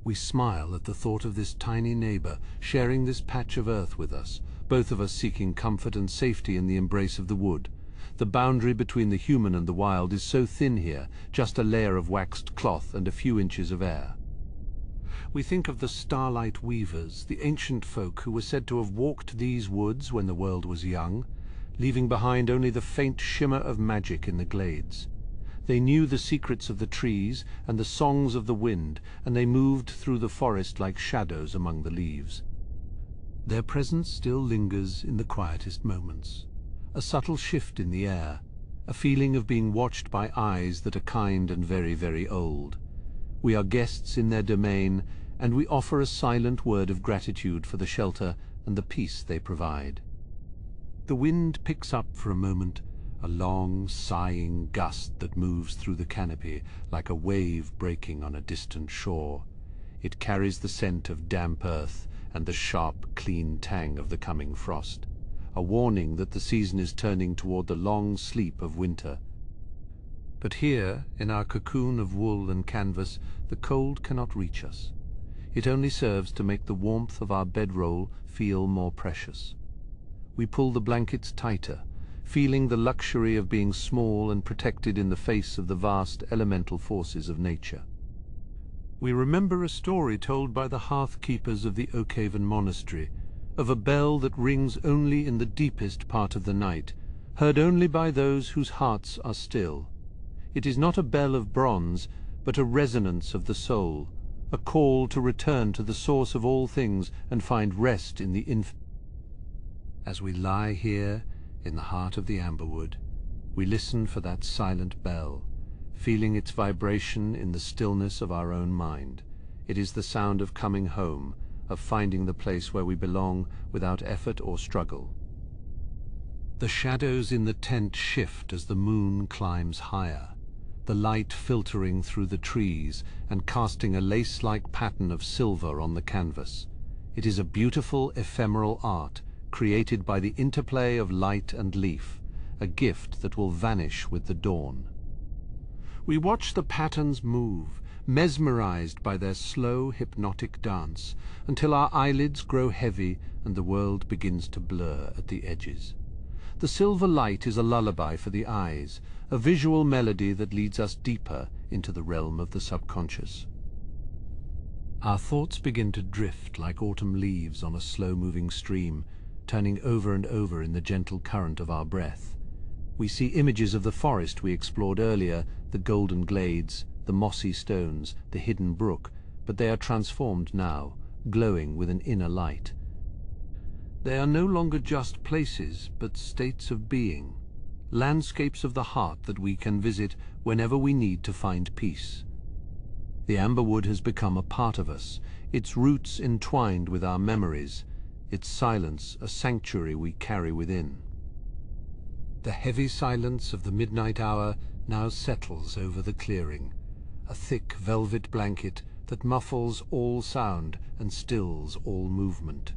We smile at the thought of this tiny neighbor sharing this patch of earth with us, both of us seeking comfort and safety in the embrace of the wood. The boundary between the human and the wild is so thin here, just a layer of waxed cloth and a few inches of air. We think of the starlight weavers, the ancient folk who were said to have walked these woods when the world was young, leaving behind only the faint shimmer of magic in the glades. They knew the secrets of the trees and the songs of the wind, and they moved through the forest like shadows among the leaves. Their presence still lingers in the quietest moments, a subtle shift in the air, a feeling of being watched by eyes that are kind and very, very old. We are guests in their domain, and we offer a silent word of gratitude for the shelter and the peace they provide. The wind picks up for a moment, a long, sighing gust that moves through the canopy like a wave breaking on a distant shore. It carries the scent of damp earth and the sharp, clean tang of the coming frost, a warning that the season is turning toward the long sleep of winter. But here, in our cocoon of wool and canvas, the cold cannot reach us. It only serves to make the warmth of our bedroll feel more precious. We pull the blankets tighter, feeling the luxury of being small and protected in the face of the vast elemental forces of nature. We remember a story told by the hearth-keepers of the Oakhaven Monastery, of a bell that rings only in the deepest part of the night, heard only by those whose hearts are still. It is not a bell of bronze, but a resonance of the soul, a call to return to the source of all things and find rest in the infinite. As we lie here, in the heart of the amberwood, we listen for that silent bell, feeling its vibration in the stillness of our own mind. It is the sound of coming home, of finding the place where we belong without effort or struggle. The shadows in the tent shift as the moon climbs higher, the light filtering through the trees and casting a lace-like pattern of silver on the canvas. It is a beautiful ephemeral art, created by the interplay of light and leaf, a gift that will vanish with the dawn. We watch the patterns move, mesmerized by their slow, hypnotic dance, until our eyelids grow heavy and the world begins to blur at the edges. The silver light is a lullaby for the eyes, a visual melody that leads us deeper into the realm of the subconscious. Our thoughts begin to drift like autumn leaves on a slow-moving stream, turning over and over in the gentle current of our breath. We see images of the forest we explored earlier, the golden glades, the mossy stones, the hidden brook, but they are transformed now, glowing with an inner light. They are no longer just places, but states of being, landscapes of the heart that we can visit whenever we need to find peace. The amberwood has become a part of us, its roots entwined with our memories, its silence a sanctuary we carry within. The heavy silence of the midnight hour now settles over the clearing, a thick velvet blanket that muffles all sound and stills all movement.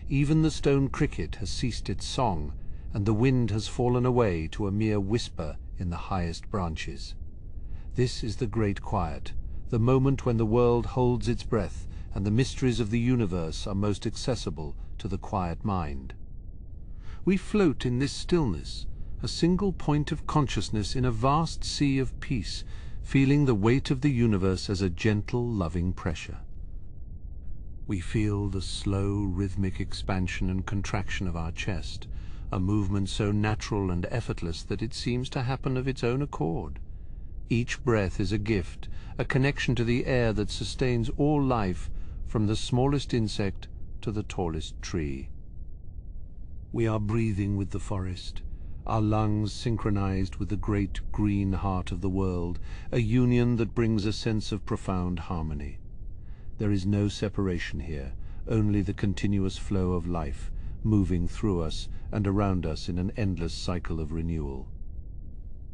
Even the stone cricket has ceased its song, and the wind has fallen away to a mere whisper in the highest branches. This is the great quiet, the moment when the world holds its breath and the mysteries of the universe are most accessible to the quiet mind. We float in this stillness, a single point of consciousness in a vast sea of peace, feeling the weight of the universe as a gentle, loving pressure. We feel the slow, rhythmic expansion and contraction of our chest, a movement so natural and effortless that it seems to happen of its own accord. Each breath is a gift, a connection to the air that sustains all life, from the smallest insect to the tallest tree. We are breathing with the forest, our lungs synchronized with the great green heart of the world, a union that brings a sense of profound harmony. There is no separation here, only the continuous flow of life, moving through us and around us in an endless cycle of renewal.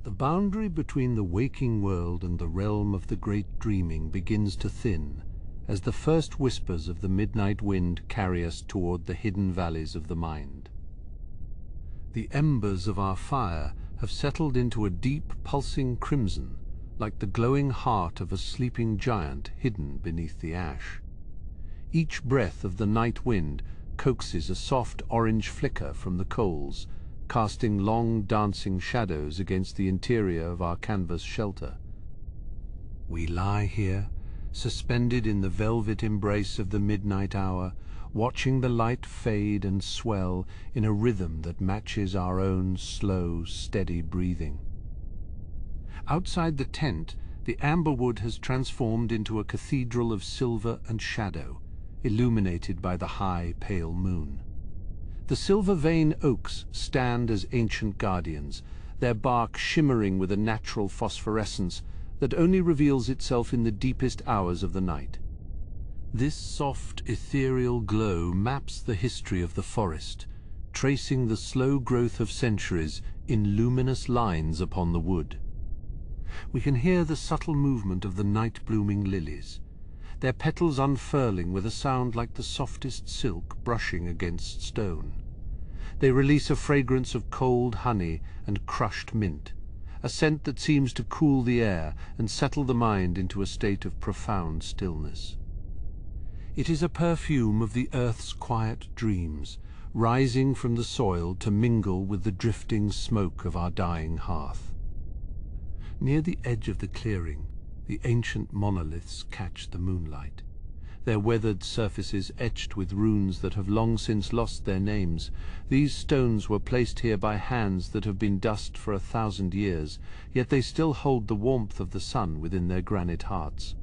The boundary between the waking world and the realm of the great dreaming begins to thin, as the first whispers of the midnight wind carry us toward the hidden valleys of the mind. The embers of our fire have settled into a deep, pulsing crimson, like the glowing heart of a sleeping giant hidden beneath the ash. Each breath of the night wind coaxes a soft orange flicker from the coals, casting long dancing shadows against the interior of our canvas shelter. We lie here, suspended in the velvet embrace of the midnight hour, watching the light fade and swell in a rhythm that matches our own slow, steady breathing. Outside the tent, the amberwood has transformed into a cathedral of silver and shadow, illuminated by the high, pale moon. The silver-veined oaks stand as ancient guardians, their bark shimmering with a natural phosphorescence that only reveals itself in the deepest hours of the night. This soft, ethereal glow maps the history of the forest, tracing the slow growth of centuries in luminous lines upon the wood. We can hear the subtle movement of the night-blooming lilies, their petals unfurling with a sound like the softest silk brushing against stone. They release a fragrance of cold honey and crushed mint, a scent that seems to cool the air and settle the mind into a state of profound stillness. It is a perfume of the earth's quiet dreams, rising from the soil to mingle with the drifting smoke of our dying hearth. Near the edge of the clearing, the ancient monoliths catch the moonlight, their weathered surfaces etched with runes that have long since lost their names. These stones were placed here by hands that have been dust for 1,000 years, yet they still hold the warmth of the sun within their granite hearts.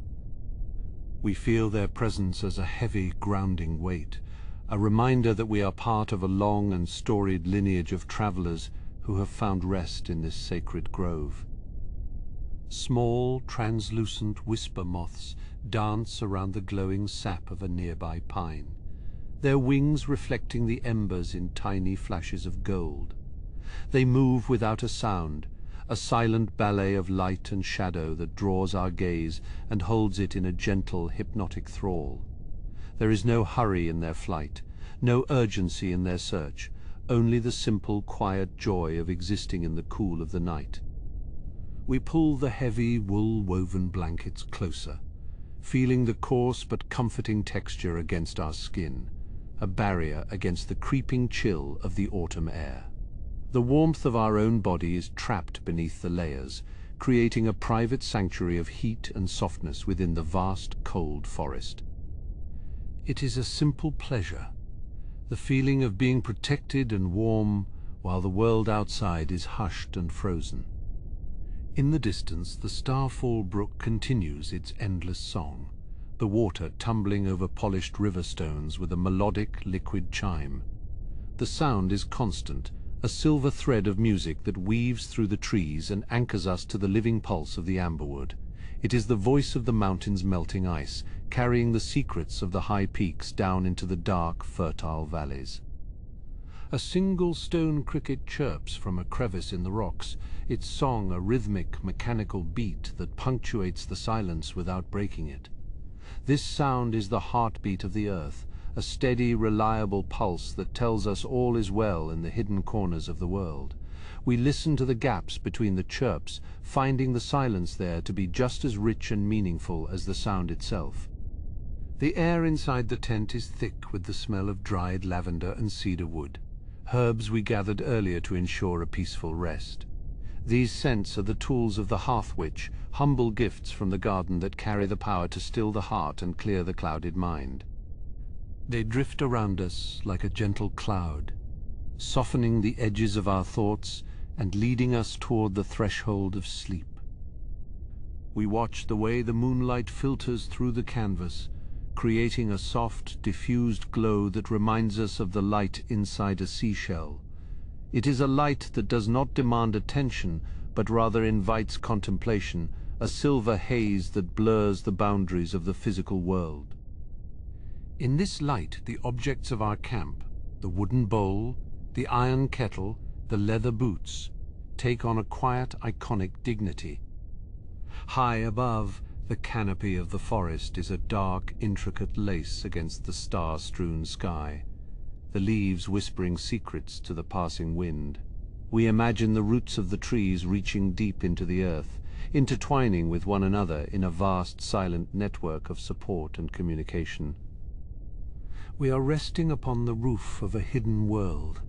We feel their presence as a heavy, grounding weight, a reminder that we are part of a long and storied lineage of travelers who have found rest in this sacred grove. Small, translucent whisper moths dance around the glowing sap of a nearby pine, their wings reflecting the embers in tiny flashes of gold. They move without a sound, a silent ballet of light and shadow that draws our gaze and holds it in a gentle, hypnotic thrall. There is no hurry in their flight, no urgency in their search, only the simple, quiet joy of existing in the cool of the night. We pull the heavy, wool-woven blankets closer, feeling the coarse but comforting texture against our skin, a barrier against the creeping chill of the autumn air. The warmth of our own body is trapped beneath the layers, creating a private sanctuary of heat and softness within the vast, cold forest. It is a simple pleasure, the feeling of being protected and warm while the world outside is hushed and frozen. In the distance, the Starfall Brook continues its endless song, the water tumbling over polished river stones with a melodic, liquid chime. The sound is constant, a silver thread of music that weaves through the trees and anchors us to the living pulse of the amberwood. It is the voice of the mountain's melting ice, carrying the secrets of the high peaks down into the dark, fertile valleys. A single stone cricket chirps from a crevice in the rocks, its song a rhythmic, mechanical beat that punctuates the silence without breaking it. This sound is the heartbeat of the earth, a steady, reliable pulse that tells us all is well in the hidden corners of the world. We listen to the gaps between the chirps, finding the silence there to be just as rich and meaningful as the sound itself. The air inside the tent is thick with the smell of dried lavender and cedar wood, herbs we gathered earlier to ensure a peaceful rest. These scents are the tools of the hearth witch, humble gifts from the garden that carry the power to still the heart and clear the clouded mind. They drift around us like a gentle cloud, softening the edges of our thoughts and leading us toward the threshold of sleep. We watch the way the moonlight filters through the canvas, creating a soft, diffused glow that reminds us of the light inside a seashell. It is a light that does not demand attention, but rather invites contemplation, a silver haze that blurs the boundaries of the physical world. In this light, the objects of our camp, the wooden bowl, the iron kettle, the leather boots, take on a quiet, iconic dignity. High above, the canopy of the forest is a dark, intricate lace against the star-strewn sky, the leaves whispering secrets to the passing wind. We imagine the roots of the trees reaching deep into the earth, intertwining with one another in a vast, silent network of support and communication. We are resting upon the roof of a hidden world,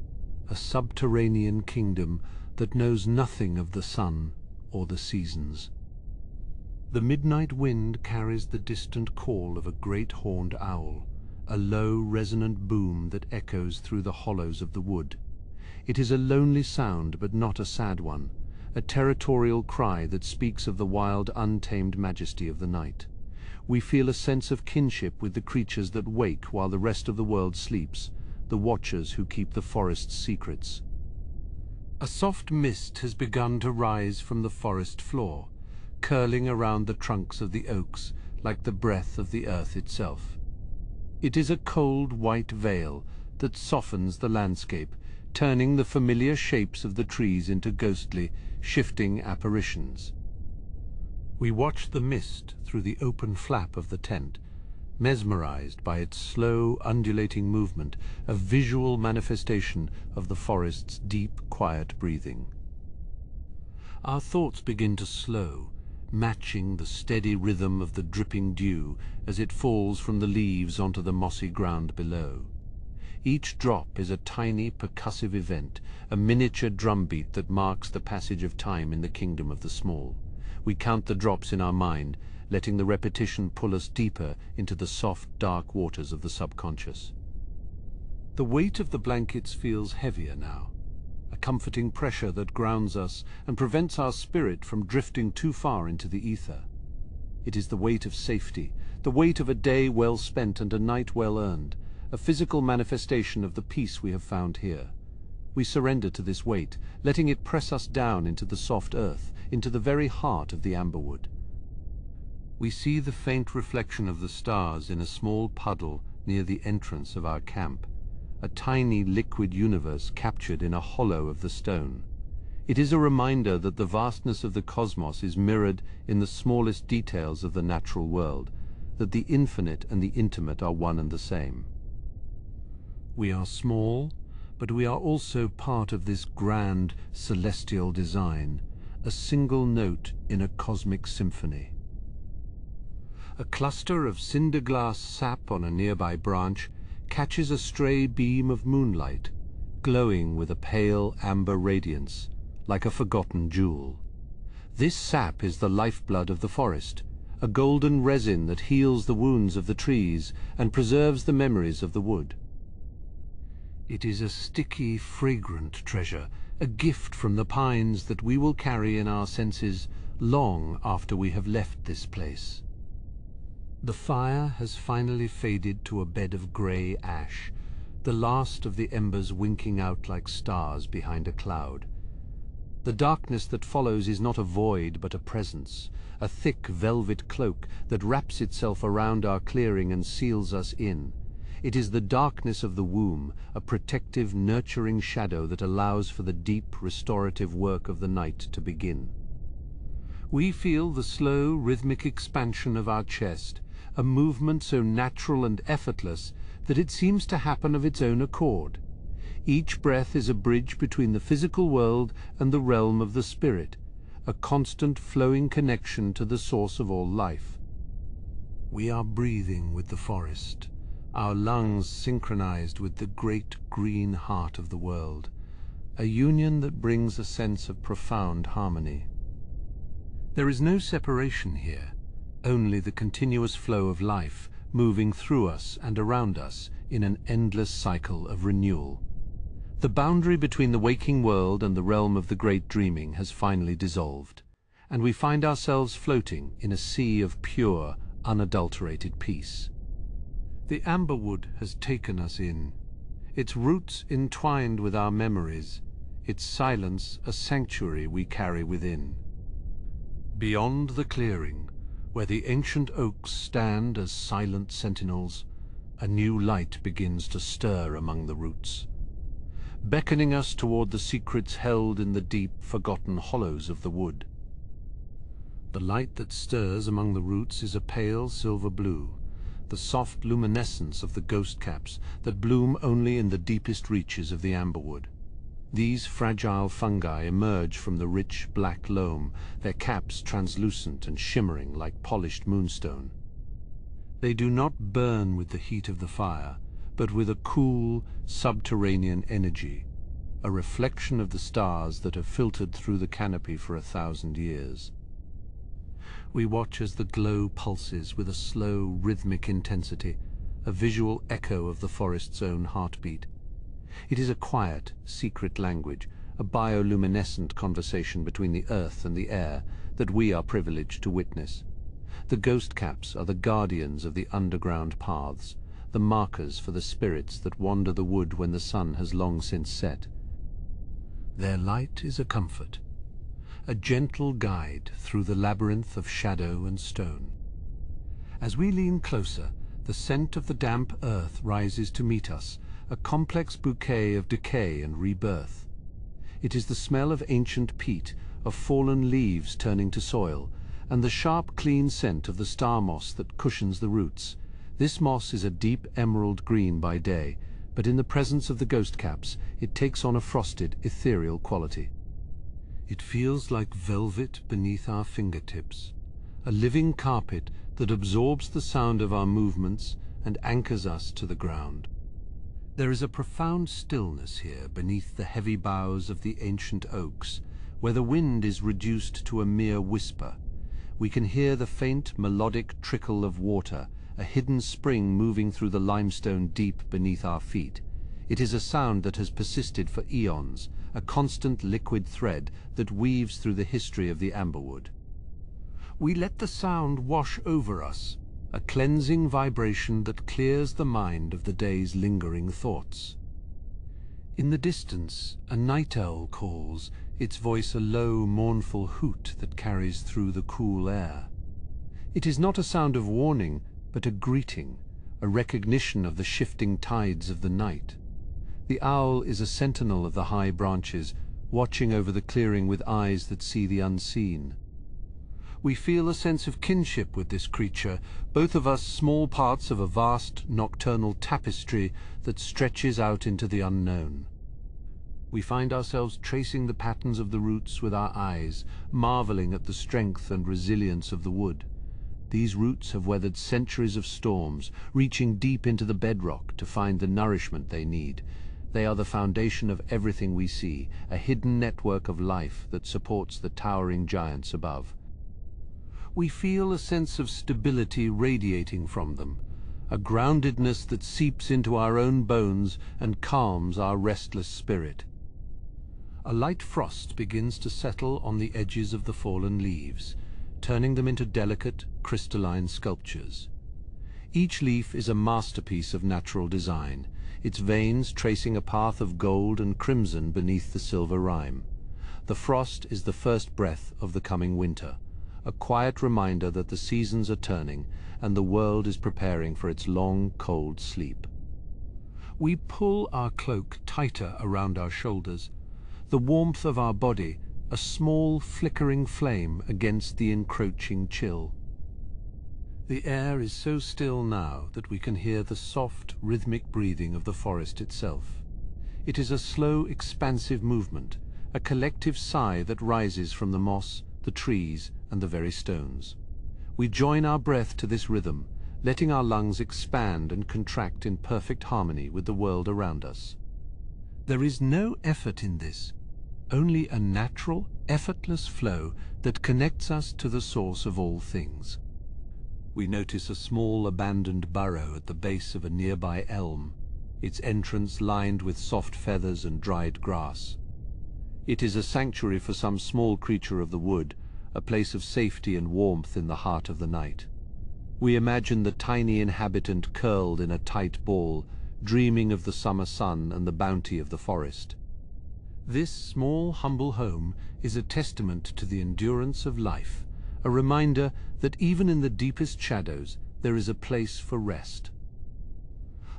a subterranean kingdom that knows nothing of the sun or the seasons. The midnight wind carries the distant call of a great horned owl, a low, resonant boom that echoes through the hollows of the wood. It is a lonely sound, but not a sad one, a territorial cry that speaks of the wild, untamed majesty of the night. We feel a sense of kinship with the creatures that wake while the rest of the world sleeps, the watchers who keep the forest's secrets. A soft mist has begun to rise from the forest floor, curling around the trunks of the oaks like the breath of the earth itself. It is a cold white veil that softens the landscape, turning the familiar shapes of the trees into ghostly, shifting apparitions. We watch the mist through the open flap of the tent, mesmerized by its slow, undulating movement, a visual manifestation of the forest's deep, quiet breathing. Our thoughts begin to slow, matching the steady rhythm of the dripping dew as it falls from the leaves onto the mossy ground below. Each drop is a tiny, percussive event, a miniature drumbeat that marks the passage of time in the kingdom of the small. We count the drops in our mind, letting the repetition pull us deeper into the soft, dark waters of the subconscious. The weight of the blankets feels heavier now, a comforting pressure that grounds us and prevents our spirit from drifting too far into the ether. It is the weight of safety, the weight of a day well spent and a night well earned, a physical manifestation of the peace we have found here. We surrender to this weight, letting it press us down into the soft earth, into the very heart of the amberwood. We see the faint reflection of the stars in a small puddle near the entrance of our camp, a tiny liquid universe captured in a hollow of the stone. It is a reminder that the vastness of the cosmos is mirrored in the smallest details of the natural world, that the infinite and the intimate are one and the same. We are small, but we are also part of this grand celestial design, a single note in a cosmic symphony. A cluster of cinder-glass sap on a nearby branch catches a stray beam of moonlight, glowing with a pale amber radiance, like a forgotten jewel. This sap is the lifeblood of the forest, a golden resin that heals the wounds of the trees and preserves the memories of the wood. It is a sticky, fragrant treasure, a gift from the pines that we will carry in our senses long after we have left this place. The fire has finally faded to a bed of grey ash, the last of the embers winking out like stars behind a cloud. The darkness that follows is not a void but a presence, a thick velvet cloak that wraps itself around our clearing and seals us in. It is the darkness of the womb, a protective, nurturing shadow that allows for the deep, restorative work of the night to begin. We feel the slow, rhythmic expansion of our chest, a movement so natural and effortless that it seems to happen of its own accord. Each breath is a bridge between the physical world and the realm of the spirit, a constant flowing connection to the source of all life. We are breathing with the forest, our lungs synchronized with the great green heart of the world, a union that brings a sense of profound harmony. There is no separation here, only the continuous flow of life moving through us and around us in an endless cycle of renewal. The boundary between the waking world and the realm of the great dreaming has finally dissolved, and we find ourselves floating in a sea of pure, unadulterated peace. The amberwood has taken us in, its roots entwined with our memories, its silence a sanctuary we carry within. Beyond the clearing, where the ancient oaks stand as silent sentinels, a new light begins to stir among the roots, beckoning us toward the secrets held in the deep, forgotten hollows of the wood. The light that stirs among the roots is a pale silver blue, the soft luminescence of the ghost caps that bloom only in the deepest reaches of the amberwood. These fragile fungi emerge from the rich black loam, their caps translucent and shimmering like polished moonstone. They do not burn with the heat of the fire, but with a cool, subterranean energy, a reflection of the stars that have filtered through the canopy for 1,000 years. We watch as the glow pulses with a slow, rhythmic intensity, a visual echo of the forest's own heartbeat. It is a quiet, secret language, a bioluminescent conversation between the earth and the air that we are privileged to witness. The ghost caps are the guardians of the underground paths, the markers for the spirits that wander the wood when the sun has long since set. Their light is a comfort, a gentle guide through the labyrinth of shadow and stone. As we lean closer, the scent of the damp earth rises to meet us, a complex bouquet of decay and rebirth. It is the smell of ancient peat, of fallen leaves turning to soil, and the sharp, clean scent of the star moss that cushions the roots. This moss is a deep emerald green by day, but in the presence of the ghost caps, it takes on a frosted, ethereal quality. It feels like velvet beneath our fingertips, a living carpet that absorbs the sound of our movements and anchors us to the ground. There is a profound stillness here beneath the heavy boughs of the ancient oaks, where the wind is reduced to a mere whisper. We can hear the faint, melodic trickle of water, a hidden spring moving through the limestone deep beneath our feet. It is a sound that has persisted for eons, a constant liquid thread that weaves through the history of the amberwood. We let the sound wash over us, a cleansing vibration that clears the mind of the day's lingering thoughts. In the distance, a night owl calls, its voice a low, mournful hoot that carries through the cool air. It is not a sound of warning, but a greeting, a recognition of the shifting tides of the night. The owl is a sentinel of the high branches, watching over the clearing with eyes that see the unseen. We feel a sense of kinship with this creature, both of us small parts of a vast nocturnal tapestry that stretches out into the unknown. We find ourselves tracing the patterns of the roots with our eyes, marveling at the strength and resilience of the wood. These roots have weathered centuries of storms, reaching deep into the bedrock to find the nourishment they need. They are the foundation of everything we see, a hidden network of life that supports the towering giants above. We feel a sense of stability radiating from them, a groundedness that seeps into our own bones and calms our restless spirit. A light frost begins to settle on the edges of the fallen leaves, turning them into delicate, crystalline sculptures. Each leaf is a masterpiece of natural design, its veins tracing a path of gold and crimson beneath the silver rime. The frost is the first breath of the coming winter, a quiet reminder that the seasons are turning and the world is preparing for its long, cold sleep. We pull our cloak tighter around our shoulders, the warmth of our body a small, flickering flame against the encroaching chill. The air is so still now that we can hear the soft, rhythmic breathing of the forest itself. It is a slow, expansive movement, a collective sigh that rises from the moss, the trees, and the very stones. We join our breath to this rhythm, letting our lungs expand and contract in perfect harmony with the world around us. There is no effort in this, only a natural, effortless flow that connects us to the source of all things. We notice a small abandoned burrow at the base of a nearby elm, its entrance lined with soft feathers and dried grass. It is a sanctuary for some small creature of the wood, a place of safety and warmth in the heart of the night. We imagine the tiny inhabitant curled in a tight ball, dreaming of the summer sun and the bounty of the forest. This small, humble home is a testament to the endurance of life, a reminder that even in the deepest shadows there is a place for rest.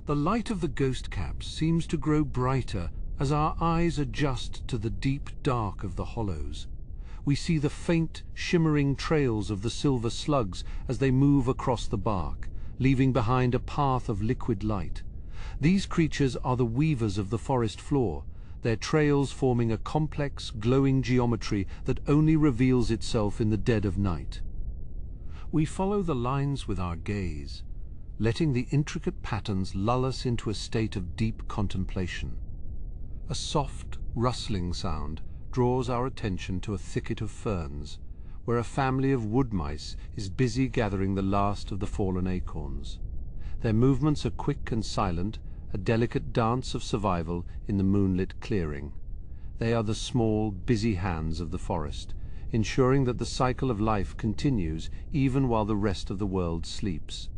The light of the ghost caps seems to grow brighter as our eyes adjust to the deep dark of the hollows. We see the faint, shimmering trails of the silver slugs as they move across the bark, leaving behind a path of liquid light. These creatures are the weavers of the forest floor, their trails forming a complex, glowing geometry that only reveals itself in the dead of night. We follow the lines with our gaze, letting the intricate patterns lull us into a state of deep contemplation. A soft, rustling sound draws our attention to a thicket of ferns, where a family of wood mice is busy gathering the last of the fallen acorns. Their movements are quick and silent, a delicate dance of survival in the moonlit clearing. They are the small, busy hands of the forest, ensuring that the cycle of life continues even while the rest of the world sleeps.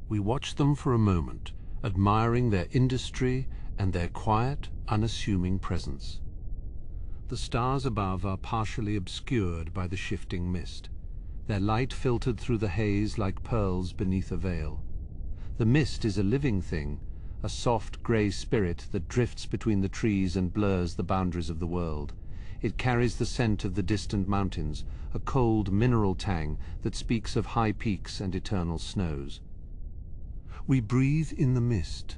We watch them for a moment, admiring their industry and their quiet, unassuming presence. The stars above are partially obscured by the shifting mist, their light filtered through the haze like pearls beneath a veil. The mist is a living thing, a soft grey spirit that drifts between the trees and blurs the boundaries of the world. It carries the scent of the distant mountains, a cold mineral tang that speaks of high peaks and eternal snows. We breathe in the mist,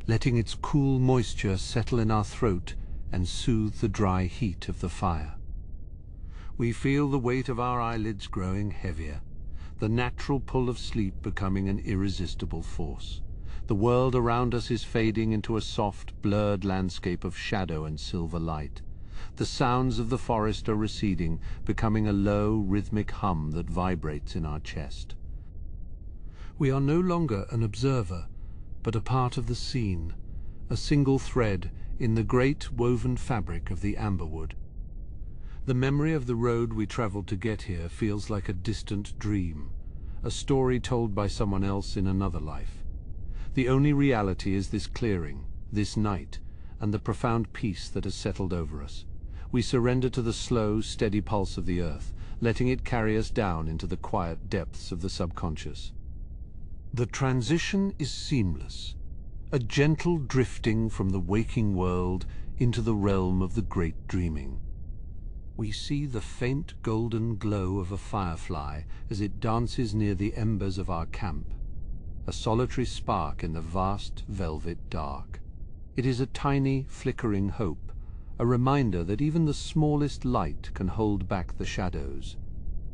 letting its cool moisture settle in our throat and soothe the dry heat of the fire. We feel the weight of our eyelids growing heavier, the natural pull of sleep becoming an irresistible force. The world around us is fading into a soft, blurred landscape of shadow and silver light. The sounds of the forest are receding, becoming a low, rhythmic hum that vibrates in our chest. We are no longer an observer, but a part of the scene, a single thread in the great woven fabric of the amberwood. The memory of the road we traveled to get here feels like a distant dream, a story told by someone else in another life. The only reality is this clearing, this night, and the profound peace that has settled over us. We surrender to the slow, steady pulse of the earth, letting it carry us down into the quiet depths of the subconscious. The transition is seamless, a gentle drifting from the waking world into the realm of the great dreaming. We see the faint golden glow of a firefly as it dances near the embers of our camp, a solitary spark in the vast velvet dark. It is a tiny, flickering hope, a reminder that even the smallest light can hold back the shadows.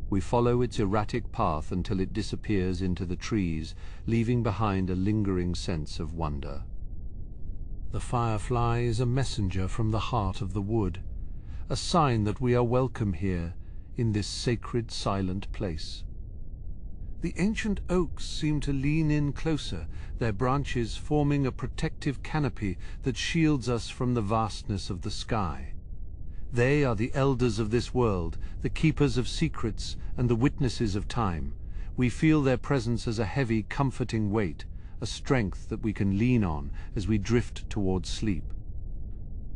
We follow its erratic path until it disappears into the trees, leaving behind a lingering sense of wonder. The firefly is a messenger from the heart of the wood, a sign that we are welcome here, in this sacred, silent place. The ancient oaks seem to lean in closer, their branches forming a protective canopy that shields us from the vastness of the sky. They are the elders of this world, the keepers of secrets and the witnesses of time. We feel their presence as a heavy, comforting weight, a strength that we can lean on as we drift towards sleep.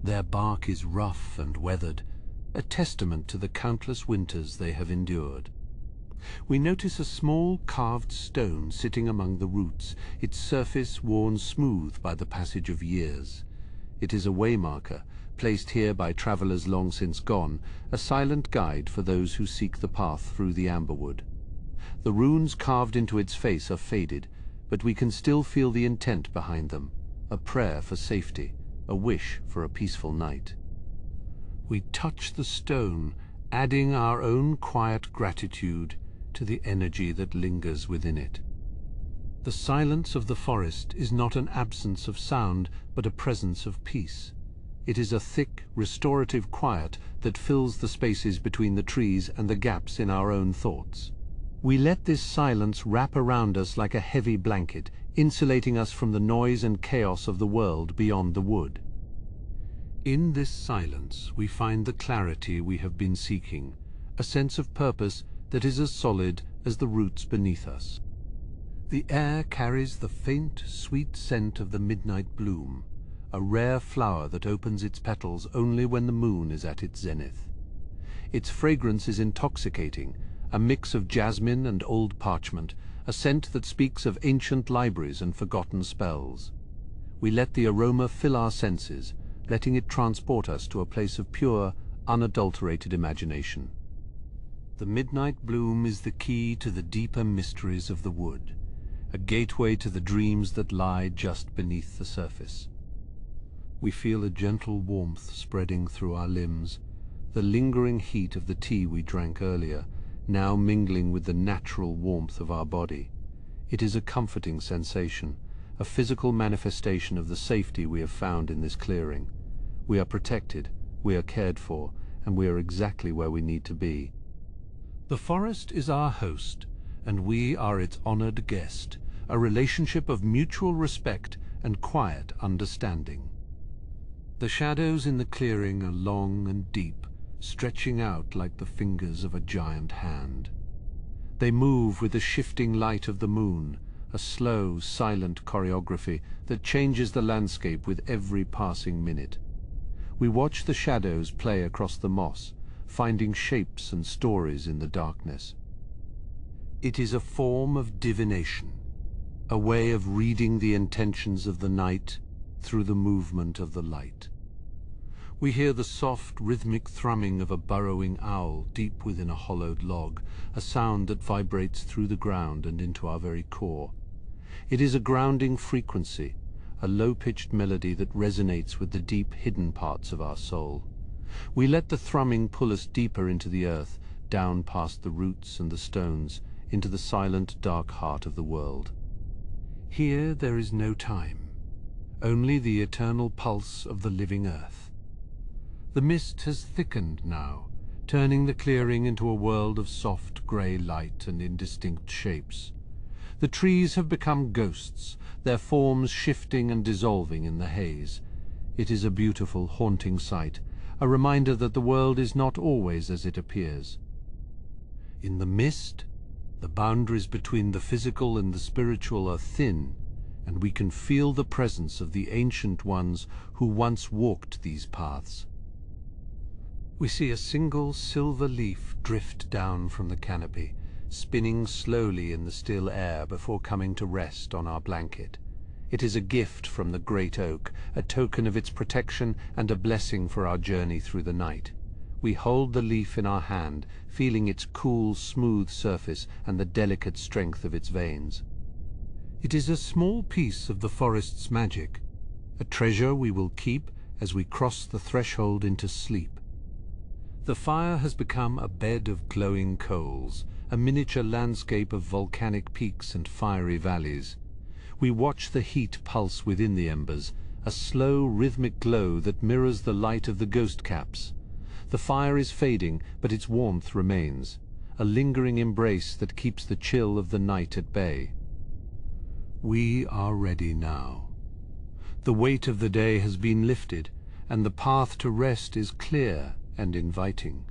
Their bark is rough and weathered, a testament to the countless winters they have endured. We notice a small carved stone sitting among the roots, its surface worn smooth by the passage of years. It is a waymarker, placed here by travelers long since gone, a silent guide for those who seek the path through the amberwood. The runes carved into its face are faded, but we can still feel the intent behind them, a prayer for safety, a wish for a peaceful night. We touch the stone, adding our own quiet gratitude to the energy that lingers within it. The silence of the forest is not an absence of sound, but a presence of peace. It is a thick, restorative quiet that fills the spaces between the trees and the gaps in our own thoughts. We let this silence wrap around us like a heavy blanket, insulating us from the noise and chaos of the world beyond the wood. In this silence we find the clarity we have been seeking, a sense of purpose that is as solid as the roots beneath us. The air carries the faint, sweet scent of the midnight bloom, a rare flower that opens its petals only when the moon is at its zenith. Its fragrance is intoxicating, a mix of jasmine and old parchment, a scent that speaks of ancient libraries and forgotten spells. We let the aroma fill our senses, letting it transport us to a place of pure, unadulterated imagination. The midnight bloom is the key to the deeper mysteries of the wood, a gateway to the dreams that lie just beneath the surface. We feel a gentle warmth spreading through our limbs, the lingering heat of the tea we drank earlier, now mingling with the natural warmth of our body. It is a comforting sensation, a physical manifestation of the safety we have found in this clearing. We are protected, we are cared for, and we are exactly where we need to be. The forest is our host, and we are its honored guest, a relationship of mutual respect and quiet understanding. The shadows in the clearing are long and deep, stretching out like the fingers of a giant hand. They move with the shifting light of the moon, a slow, silent choreography that changes the landscape with every passing minute. We watch the shadows play across the moss, finding shapes and stories in the darkness. It is a form of divination, a way of reading the intentions of the night through the movement of the light. We hear the soft, rhythmic thrumming of a burrowing owl deep within a hollowed log, a sound that vibrates through the ground and into our very core. It is a grounding frequency, a low-pitched melody that resonates with the deep, hidden parts of our soul. We let the thrumming pull us deeper into the earth, down past the roots and the stones, into the silent, dark heart of the world. Here there is no time, only the eternal pulse of the living earth. The mist has thickened now, turning the clearing into a world of soft grey light and indistinct shapes. The trees have become ghosts, their forms shifting and dissolving in the haze. It is a beautiful, haunting sight, a reminder that the world is not always as it appears. In the mist, the boundaries between the physical and the spiritual are thin, and we can feel the presence of the ancient ones who once walked these paths. We see a single silver leaf drift down from the canopy, spinning slowly in the still air before coming to rest on our blanket. It is a gift from the great oak, a token of its protection and a blessing for our journey through the night. We hold the leaf in our hand, feeling its cool, smooth surface and the delicate strength of its veins. It is a small piece of the forest's magic, a treasure we will keep as we cross the threshold into sleep. The fire has become a bed of glowing coals, a miniature landscape of volcanic peaks and fiery valleys. We watch the heat pulse within the embers, a slow, rhythmic glow that mirrors the light of the ghost caps. The fire is fading, but its warmth remains, a lingering embrace that keeps the chill of the night at bay. We are ready now. The weight of the day has been lifted, and the path to rest is clear and inviting.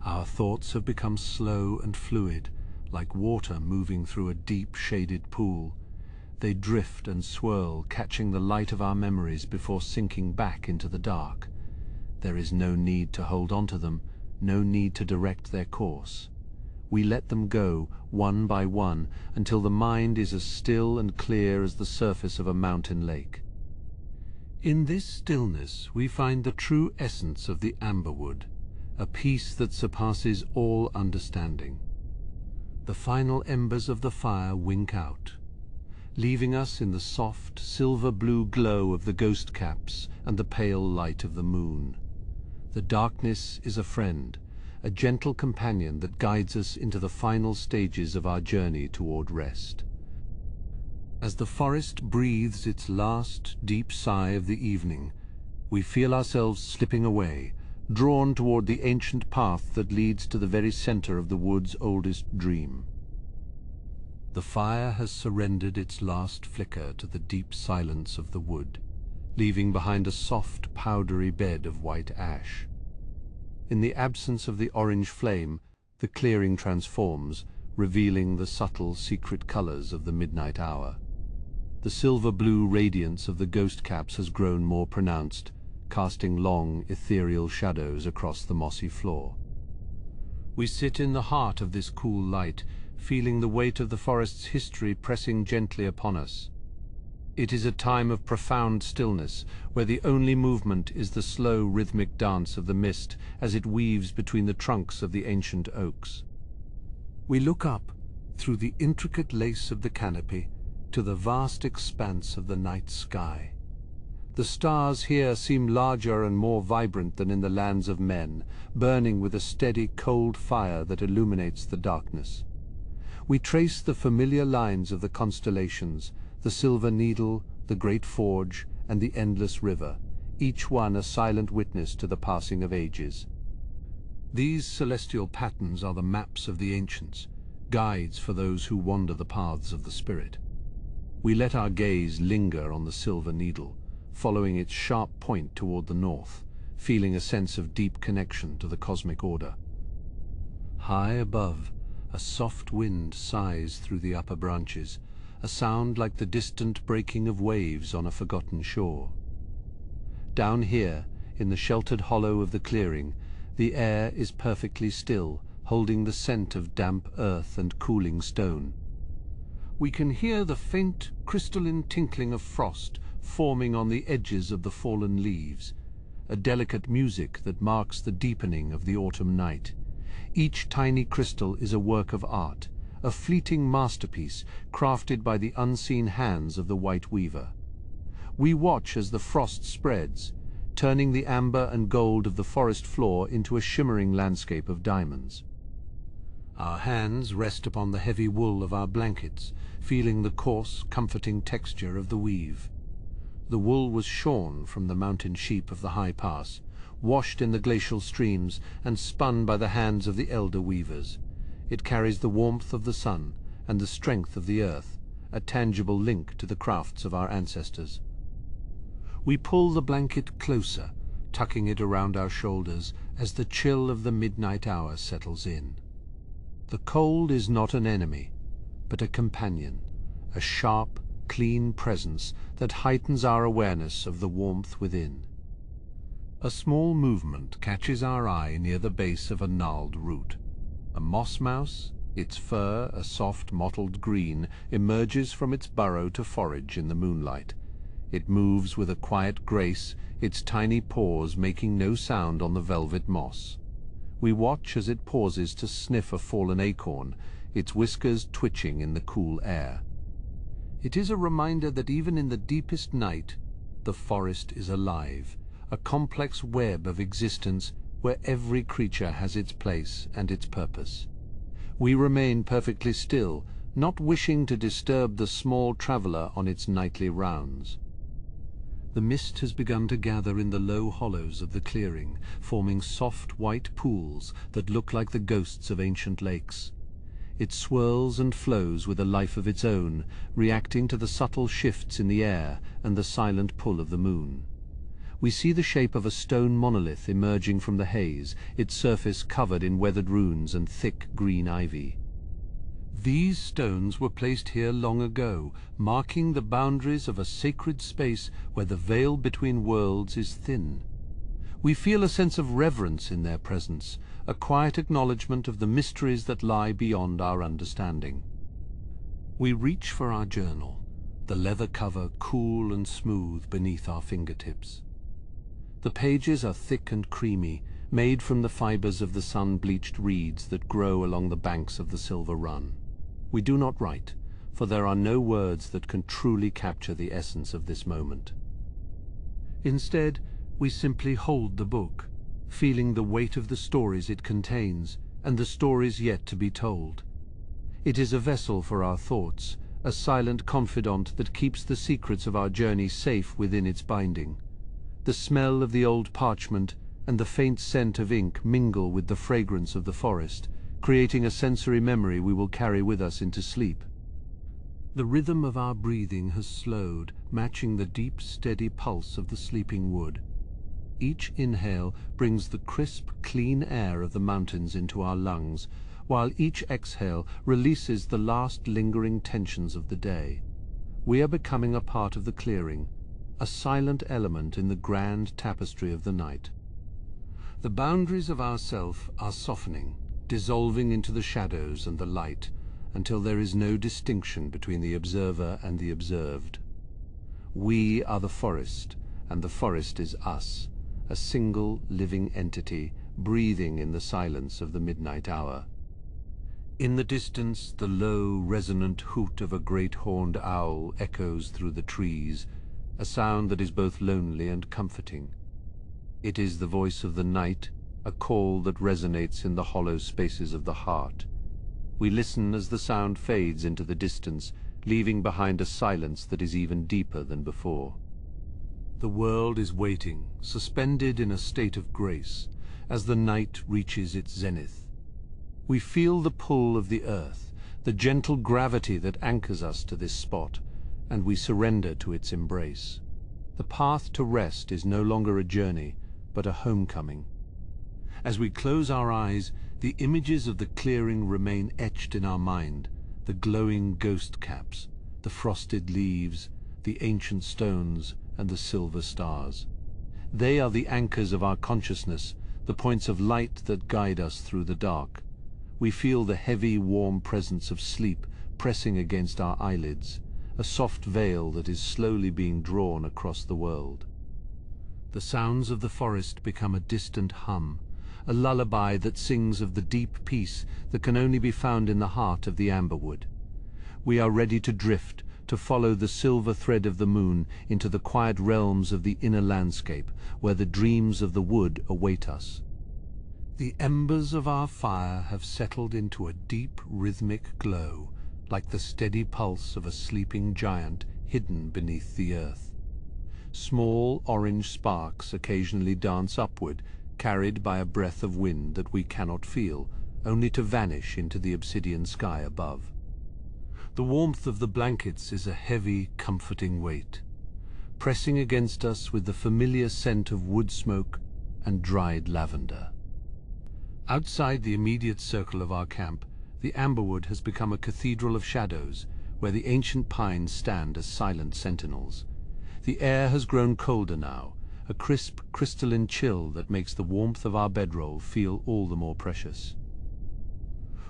Our thoughts have become slow and fluid, like water moving through a deep, shaded pool. They drift and swirl, catching the light of our memories before sinking back into the dark. There is no need to hold on to them, no need to direct their course. We let them go, one by one, until the mind is as still and clear as the surface of a mountain lake. In this stillness we find the true essence of the amberwood, a peace that surpasses all understanding. The final embers of the fire wink out, leaving us in the soft, silver-blue glow of the ghost caps and the pale light of the moon. The darkness is a friend, a gentle companion that guides us into the final stages of our journey toward rest. As the forest breathes its last deep sigh of the evening, we feel ourselves slipping away, drawn toward the ancient path that leads to the very center of the wood's oldest dream. The fire has surrendered its last flicker to the deep silence of the wood, leaving behind a soft, powdery bed of white ash. In the absence of the orange flame, the clearing transforms, revealing the subtle, secret colors of the midnight hour. The silver-blue radiance of the ghost caps has grown more pronounced, casting long, ethereal shadows across the mossy floor. We sit in the heart of this cool light, feeling the weight of the forest's history pressing gently upon us. It is a time of profound stillness, where the only movement is the slow, rhythmic dance of the mist as it weaves between the trunks of the ancient oaks. We look up, through the intricate lace of the canopy, to the vast expanse of the night sky. The stars here seem larger and more vibrant than in the lands of men, burning with a steady, cold fire that illuminates the darkness. We trace the familiar lines of the constellations, the silver needle, the great forge, and the endless river, each one a silent witness to the passing of ages. These celestial patterns are the maps of the ancients, guides for those who wander the paths of the spirit. We let our gaze linger on the silver needle, following its sharp point toward the north, feeling a sense of deep connection to the cosmic order. High above, a soft wind sighs through the upper branches, a sound like the distant breaking of waves on a forgotten shore. Down here, in the sheltered hollow of the clearing, the air is perfectly still, holding the scent of damp earth and cooling stone. We can hear the faint, crystalline tinkling of frost forming on the edges of the fallen leaves, a delicate music that marks the deepening of the autumn night. Each tiny crystal is a work of art, a fleeting masterpiece crafted by the unseen hands of the white weaver. We watch as the frost spreads, turning the amber and gold of the forest floor into a shimmering landscape of diamonds. Our hands rest upon the heavy wool of our blankets, feeling the coarse, comforting texture of the weave. The wool was shorn from the mountain sheep of the high pass, washed in the glacial streams, and spun by the hands of the elder weavers. It carries the warmth of the sun and the strength of the earth, a tangible link to the crafts of our ancestors. We pull the blanket closer, tucking it around our shoulders as the chill of the midnight hour settles in. The cold is not an enemy, but a companion, a sharp, clean presence that heightens our awareness of the warmth within. A small movement catches our eye near the base of a gnarled root. A moss mouse, its fur a soft mottled green, emerges from its burrow to forage in the moonlight. It moves with a quiet grace, its tiny paws making no sound on the velvet moss. We watch as it pauses to sniff a fallen acorn, its whiskers twitching in the cool air. It is a reminder that even in the deepest night, the forest is alive, a complex web of existence where every creature has its place and its purpose. We remain perfectly still, not wishing to disturb the small traveler on its nightly rounds. The mist has begun to gather in the low hollows of the clearing, forming soft white pools that look like the ghosts of ancient lakes. It swirls and flows with a life of its own, reacting to the subtle shifts in the air and the silent pull of the moon. We see the shape of a stone monolith emerging from the haze, its surface covered in weathered runes and thick green ivy. These stones were placed here long ago, marking the boundaries of a sacred space where the veil between worlds is thin. We feel a sense of reverence in their presence, a quiet acknowledgement of the mysteries that lie beyond our understanding. We reach for our journal, the leather cover cool and smooth beneath our fingertips. The pages are thick and creamy, made from the fibers of the sun-bleached reeds that grow along the banks of the Silver Run. We do not write, for there are no words that can truly capture the essence of this moment. Instead, we simply hold the book, feeling the weight of the stories it contains and the stories yet to be told. It is a vessel for our thoughts, a silent confidant that keeps the secrets of our journey safe within its binding. The smell of the old parchment and the faint scent of ink mingle with the fragrance of the forest, creating a sensory memory we will carry with us into sleep. The rhythm of our breathing has slowed, matching the deep, steady pulse of the sleeping wood. Each inhale brings the crisp, clean air of the mountains into our lungs, while each exhale releases the last lingering tensions of the day. We are becoming a part of the clearing, a silent element in the grand tapestry of the night. The boundaries of our self are softening, dissolving into the shadows and the light, until there is no distinction between the observer and the observed. We are the forest, and the forest is us, a single living entity breathing in the silence of the midnight hour. In the distance, the low, resonant hoot of a great horned owl echoes through the trees, a sound that is both lonely and comforting. It is the voice of the night, a call that resonates in the hollow spaces of the heart. We listen as the sound fades into the distance, leaving behind a silence that is even deeper than before. The world is waiting, suspended in a state of grace, as the night reaches its zenith. We feel the pull of the earth, the gentle gravity that anchors us to this spot, and we surrender to its embrace. The path to rest is no longer a journey, but a homecoming. As we close our eyes, the images of the clearing remain etched in our mind, the glowing ghost caps, the frosted leaves, the ancient stones, and the silver stars. They are the anchors of our consciousness, the points of light that guide us through the dark. We feel the heavy, warm presence of sleep pressing against our eyelids, a soft veil that is slowly being drawn across the world. The sounds of the forest become a distant hum, a lullaby that sings of the deep peace that can only be found in the heart of the amberwood. We are ready to drift, to follow the silver thread of the moon into the quiet realms of the inner landscape, where the dreams of the wood await us. The embers of our fire have settled into a deep, rhythmic glow, like the steady pulse of a sleeping giant hidden beneath the earth. Small orange sparks occasionally dance upward, carried by a breath of wind that we cannot feel, only to vanish into the obsidian sky above. The warmth of the blankets is a heavy, comforting weight, pressing against us with the familiar scent of wood smoke and dried lavender. Outside the immediate circle of our camp, the amberwood has become a cathedral of shadows, where the ancient pines stand as silent sentinels. The air has grown colder now, a crisp, crystalline chill that makes the warmth of our bedroll feel all the more precious.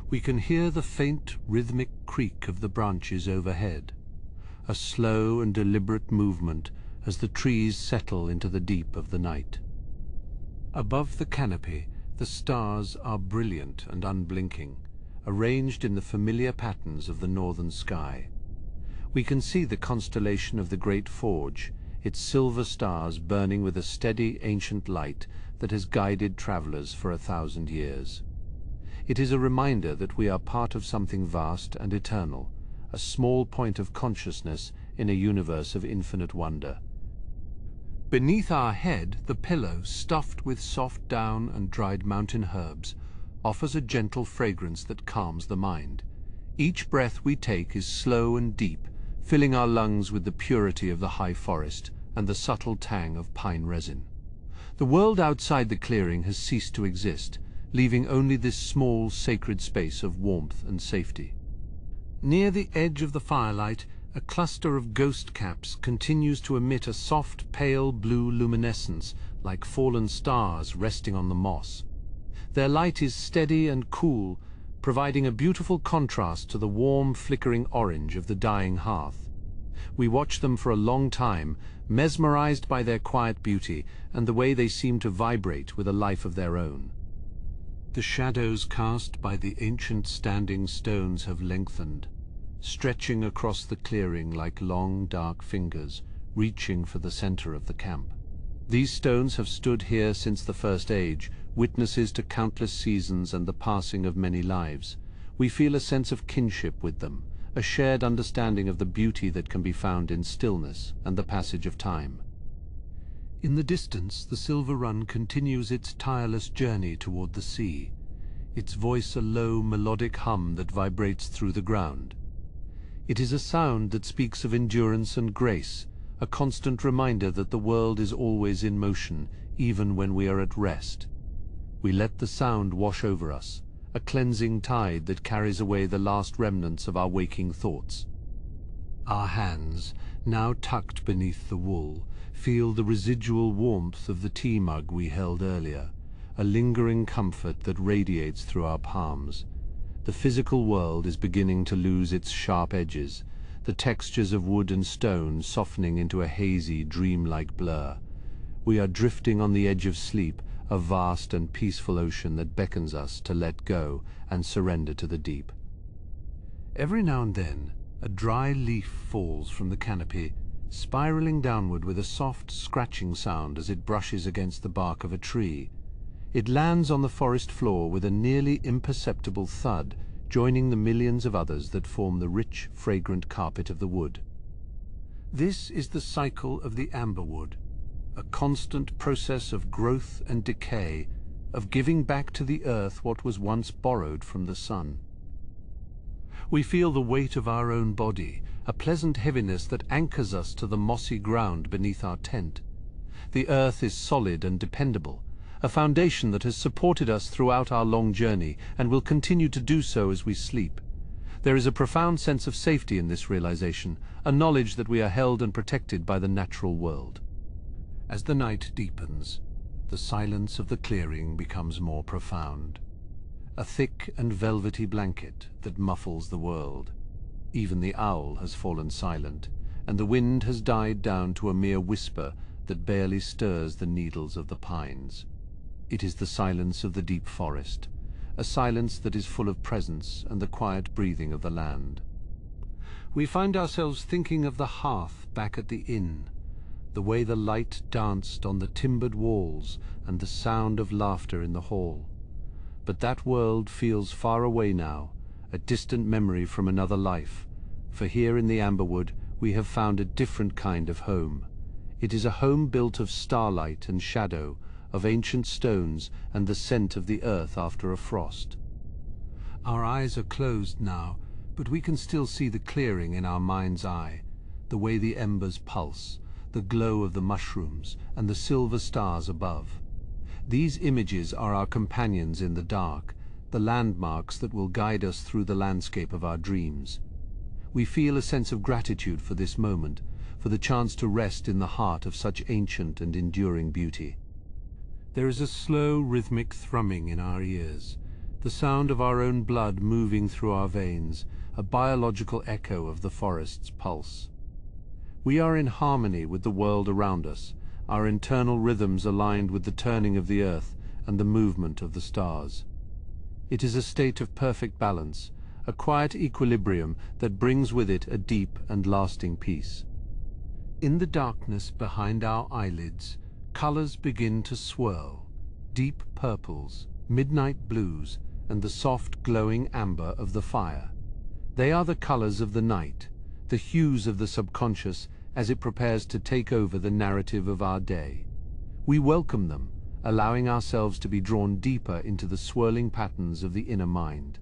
We can hear the faint, rhythmic creak of the branches overhead, a slow and deliberate movement as the trees settle into the deep of the night. Above the canopy, the stars are brilliant and unblinking, arranged in the familiar patterns of the northern sky. We can see the constellation of the Great Forge, its silver stars burning with a steady ancient light that has guided travelers for 1,000 years. It is a reminder that we are part of something vast and eternal, a small point of consciousness in a universe of infinite wonder. Beneath our head, the pillow, stuffed with soft down and dried mountain herbs, offers a gentle fragrance that calms the mind. Each breath we take is slow and deep, filling our lungs with the purity of the high forest and the subtle tang of pine resin. The world outside the clearing has ceased to exist, leaving only this small, sacred space of warmth and safety. Near the edge of the firelight, a cluster of ghost caps continues to emit a soft, pale blue luminescence like fallen stars resting on the moss. Their light is steady and cool, providing a beautiful contrast to the warm, flickering orange of the dying hearth. We watch them for a long time, mesmerized by their quiet beauty and the way they seem to vibrate with a life of their own. The shadows cast by the ancient standing stones have lengthened, stretching across the clearing like long, dark fingers, reaching for the center of the camp. These stones have stood here since the First Age, witnesses to countless seasons and the passing of many lives. We feel a sense of kinship with them, a shared understanding of the beauty that can be found in stillness and the passage of time. In the distance, the silver run continues its tireless journey toward the sea, its voice a low melodic hum that vibrates through the ground. It is a sound that speaks of endurance and grace, a constant reminder that the world is always in motion, even when we are at rest. We let the sound wash over us, a cleansing tide that carries away the last remnants of our waking thoughts. Our hands, now tucked beneath the wool, feel the residual warmth of the tea mug we held earlier, a lingering comfort that radiates through our palms. The physical world is beginning to lose its sharp edges, the textures of wood and stone softening into a hazy, dreamlike blur. We are drifting on the edge of sleep, a vast and peaceful ocean that beckons us to let go and surrender to the deep. Every now and then, a dry leaf falls from the canopy, spiraling downward with a soft scratching sound as it brushes against the bark of a tree. It lands on the forest floor with a nearly imperceptible thud, joining the millions of others that form the rich, fragrant carpet of the wood. This is the cycle of the amberwood, a constant process of growth and decay, of giving back to the earth what was once borrowed from the sun. We feel the weight of our own body, a pleasant heaviness that anchors us to the mossy ground beneath our tent. The earth is solid and dependable, a foundation that has supported us throughout our long journey and will continue to do so as we sleep. There is a profound sense of safety in this realization, a knowledge that we are held and protected by the natural world. As the night deepens, the silence of the clearing becomes more profound. A thick and velvety blanket that muffles the world. Even the owl has fallen silent, and the wind has died down to a mere whisper that barely stirs the needles of the pines. It is the silence of the deep forest, a silence that is full of presence and the quiet breathing of the land. We find ourselves thinking of the hearth back at the inn, the way the light danced on the timbered walls and the sound of laughter in the hall. But that world feels far away now, a distant memory from another life, for here in the amberwood we have found a different kind of home. It is a home built of starlight and shadow, of ancient stones and the scent of the earth after a frost. Our eyes are closed now, but we can still see the clearing in our mind's eye, the way the embers pulse, the glow of the mushrooms and the silver stars above. These images are our companions in the dark, the landmarks that will guide us through the landscape of our dreams. We feel a sense of gratitude for this moment, for the chance to rest in the heart of such ancient and enduring beauty. There is a slow, rhythmic thrumming in our ears, the sound of our own blood moving through our veins, a biological echo of the forest's pulse. We are in harmony with the world around us, our internal rhythms aligned with the turning of the earth and the movement of the stars. It is a state of perfect balance, a quiet equilibrium that brings with it a deep and lasting peace. In the darkness behind our eyelids, colors begin to swirl, deep purples, midnight blues, and the soft glowing amber of the fire. They are the colors of the night, the hues of the subconscious as it prepares to take over the narrative of our day. We welcome them, allowing ourselves to be drawn deeper into the swirling patterns of the inner mind.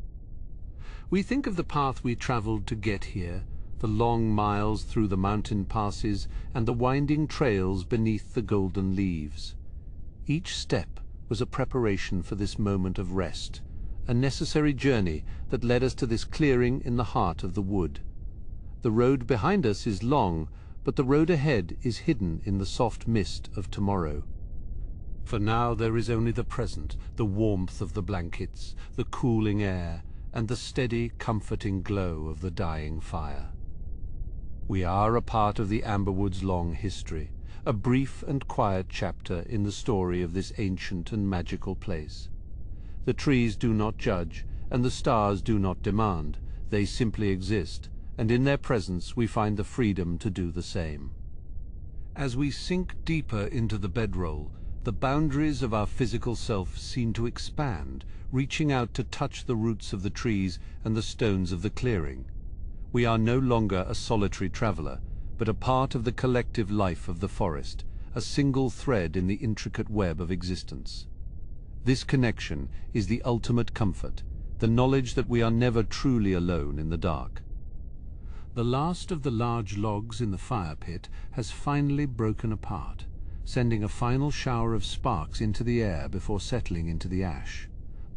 We think of the path we traveled to get here, the long miles through the mountain passes and the winding trails beneath the golden leaves. Each step was a preparation for this moment of rest, a necessary journey that led us to this clearing in the heart of the wood. The road behind us is long, but the road ahead is hidden in the soft mist of tomorrow. For now there is only the present, the warmth of the blankets, the cooling air, and the steady, comforting glow of the dying fire. We are a part of the amberwood's long history, a brief and quiet chapter in the story of this ancient and magical place. The trees do not judge, and the stars do not demand. They simply exist, and in their presence we find the freedom to do the same. As we sink deeper into the bedroll, the boundaries of our physical self seem to expand, reaching out to touch the roots of the trees and the stones of the clearing. We are no longer a solitary traveler, but a part of the collective life of the forest, a single thread in the intricate web of existence. This connection is the ultimate comfort, the knowledge that we are never truly alone in the dark. The last of the large logs in the fire pit has finally broken apart, sending a final shower of sparks into the air before settling into the ash.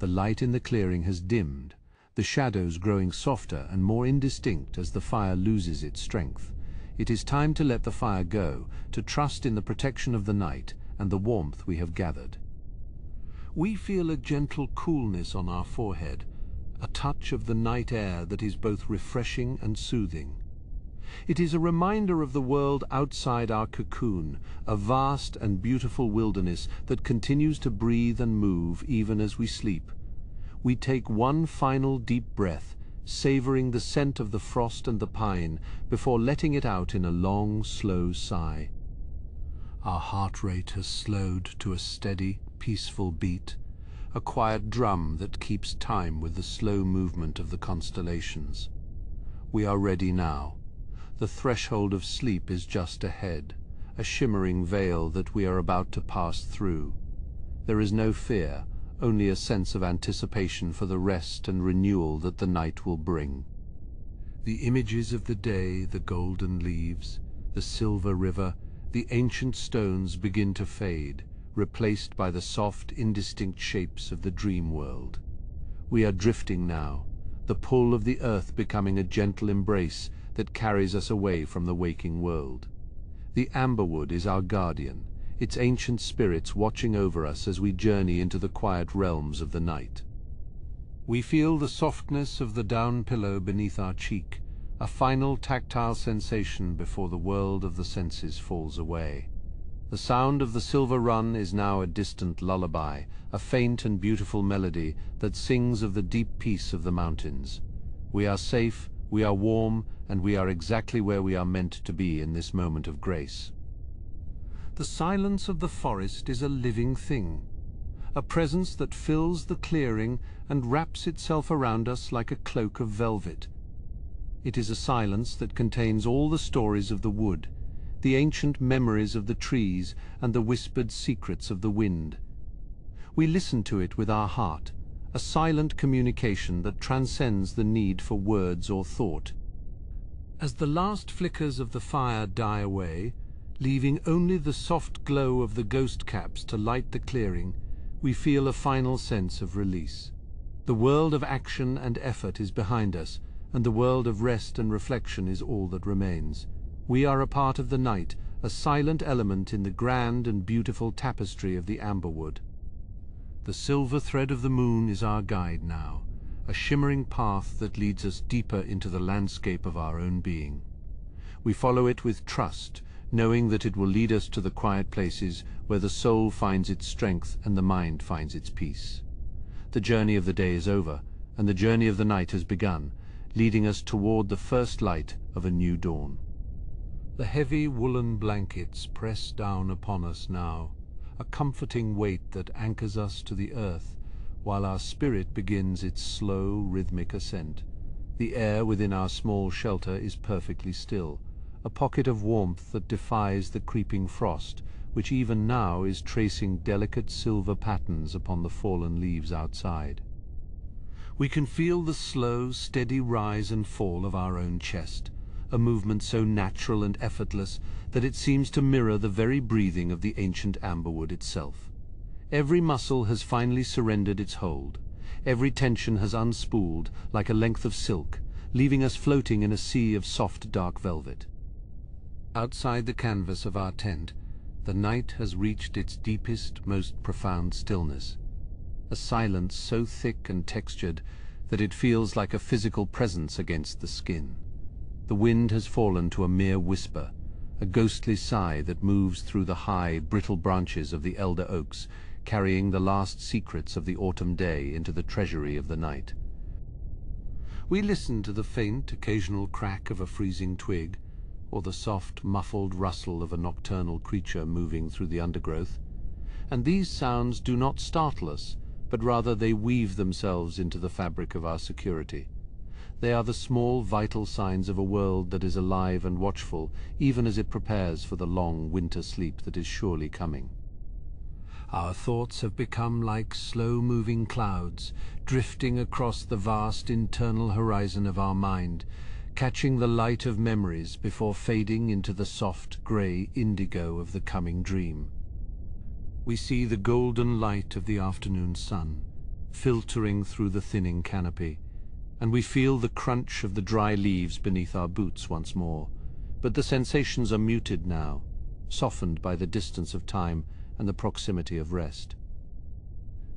The light in the clearing has dimmed, the shadows growing softer and more indistinct as the fire loses its strength. It is time to let the fire go, to trust in the protection of the night and the warmth we have gathered. We feel a gentle coolness on our forehead, a touch of the night air that is both refreshing and soothing. It is a reminder of the world outside our cocoon, a vast and beautiful wilderness that continues to breathe and move even as we sleep. We take one final deep breath, savoring the scent of the frost and the pine before letting it out in a long, slow sigh. Our heart rate has slowed to a steady, peaceful beat, a quiet drum that keeps time with the slow movement of the constellations. We are ready now. The threshold of sleep is just ahead, a shimmering veil that we are about to pass through. There is no fear, only a sense of anticipation for the rest and renewal that the night will bring. The images of the day, the golden leaves, the silver river, the ancient stones begin to fade, replaced by the soft, indistinct shapes of the dream world. We are drifting now, the pull of the earth becoming a gentle embrace that carries us away from the waking world. The amberwood is our guardian, its ancient spirits watching over us as we journey into the quiet realms of the night. We feel the softness of the down pillow beneath our cheek, a final tactile sensation before the world of the senses falls away. The sound of the silver run is now a distant lullaby, a faint and beautiful melody that sings of the deep peace of the mountains. We are safe, we are warm, and we are exactly where we are meant to be in this moment of grace. The silence of the forest is a living thing, a presence that fills the clearing and wraps itself around us like a cloak of velvet. It is a silence that contains all the stories of the wood, the ancient memories of the trees, and the whispered secrets of the wind. We listen to it with our heart, a silent communication that transcends the need for words or thought. As the last flickers of the fire die away, leaving only the soft glow of the ghost caps to light the clearing, we feel a final sense of release. The world of action and effort is behind us, and the world of rest and reflection is all that remains. We are a part of the night, a silent element in the grand and beautiful tapestry of the amberwood. The silver thread of the moon is our guide now, a shimmering path that leads us deeper into the landscape of our own being. We follow it with trust, knowing that it will lead us to the quiet places where the soul finds its strength and the mind finds its peace. The journey of the day is over, and the journey of the night has begun, leading us toward the first light of a new dawn. The heavy woolen blankets press down upon us now, a comforting weight that anchors us to the earth, while our spirit begins its slow, rhythmic ascent. The air within our small shelter is perfectly still, a pocket of warmth that defies the creeping frost, which even now is tracing delicate silver patterns upon the fallen leaves outside. We can feel the slow, steady rise and fall of our own chest, a movement so natural and effortless that it seems to mirror the very breathing of the ancient amberwood itself. Every muscle has finally surrendered its hold. Every tension has unspooled like a length of silk, leaving us floating in a sea of soft, dark velvet. Outside the canvas of our tent, the night has reached its deepest, most profound stillness, a silence so thick and textured that it feels like a physical presence against the skin. The wind has fallen to a mere whisper, a ghostly sigh that moves through the high, brittle branches of the elder oaks, carrying the last secrets of the autumn day into the treasury of the night. We listen to the faint, occasional crack of a freezing twig, or the soft, muffled rustle of a nocturnal creature moving through the undergrowth, and these sounds do not startle us, but rather they weave themselves into the fabric of our security. They are the small, vital signs of a world that is alive and watchful, even as it prepares for the long winter sleep that is surely coming. Our thoughts have become like slow-moving clouds, drifting across the vast internal horizon of our mind, catching the light of memories before fading into the soft grey indigo of the coming dream. We see the golden light of the afternoon sun, filtering through the thinning canopy, and we feel the crunch of the dry leaves beneath our boots once more. But the sensations are muted now, softened by the distance of time and the proximity of rest.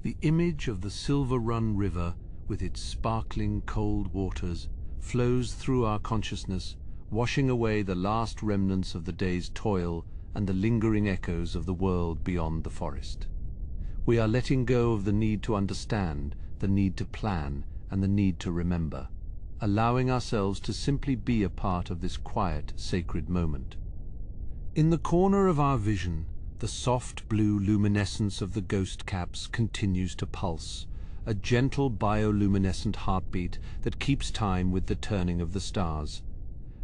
The image of the silver-run river, with its sparkling cold waters, flows through our consciousness, washing away the last remnants of the day's toil and the lingering echoes of the world beyond the forest. We are letting go of the need to understand, the need to plan, and the need to remember, allowing ourselves to simply be a part of this quiet, sacred moment. In the corner of our vision, the soft blue luminescence of the ghost caps continues to pulse, a gentle bioluminescent heartbeat that keeps time with the turning of the stars.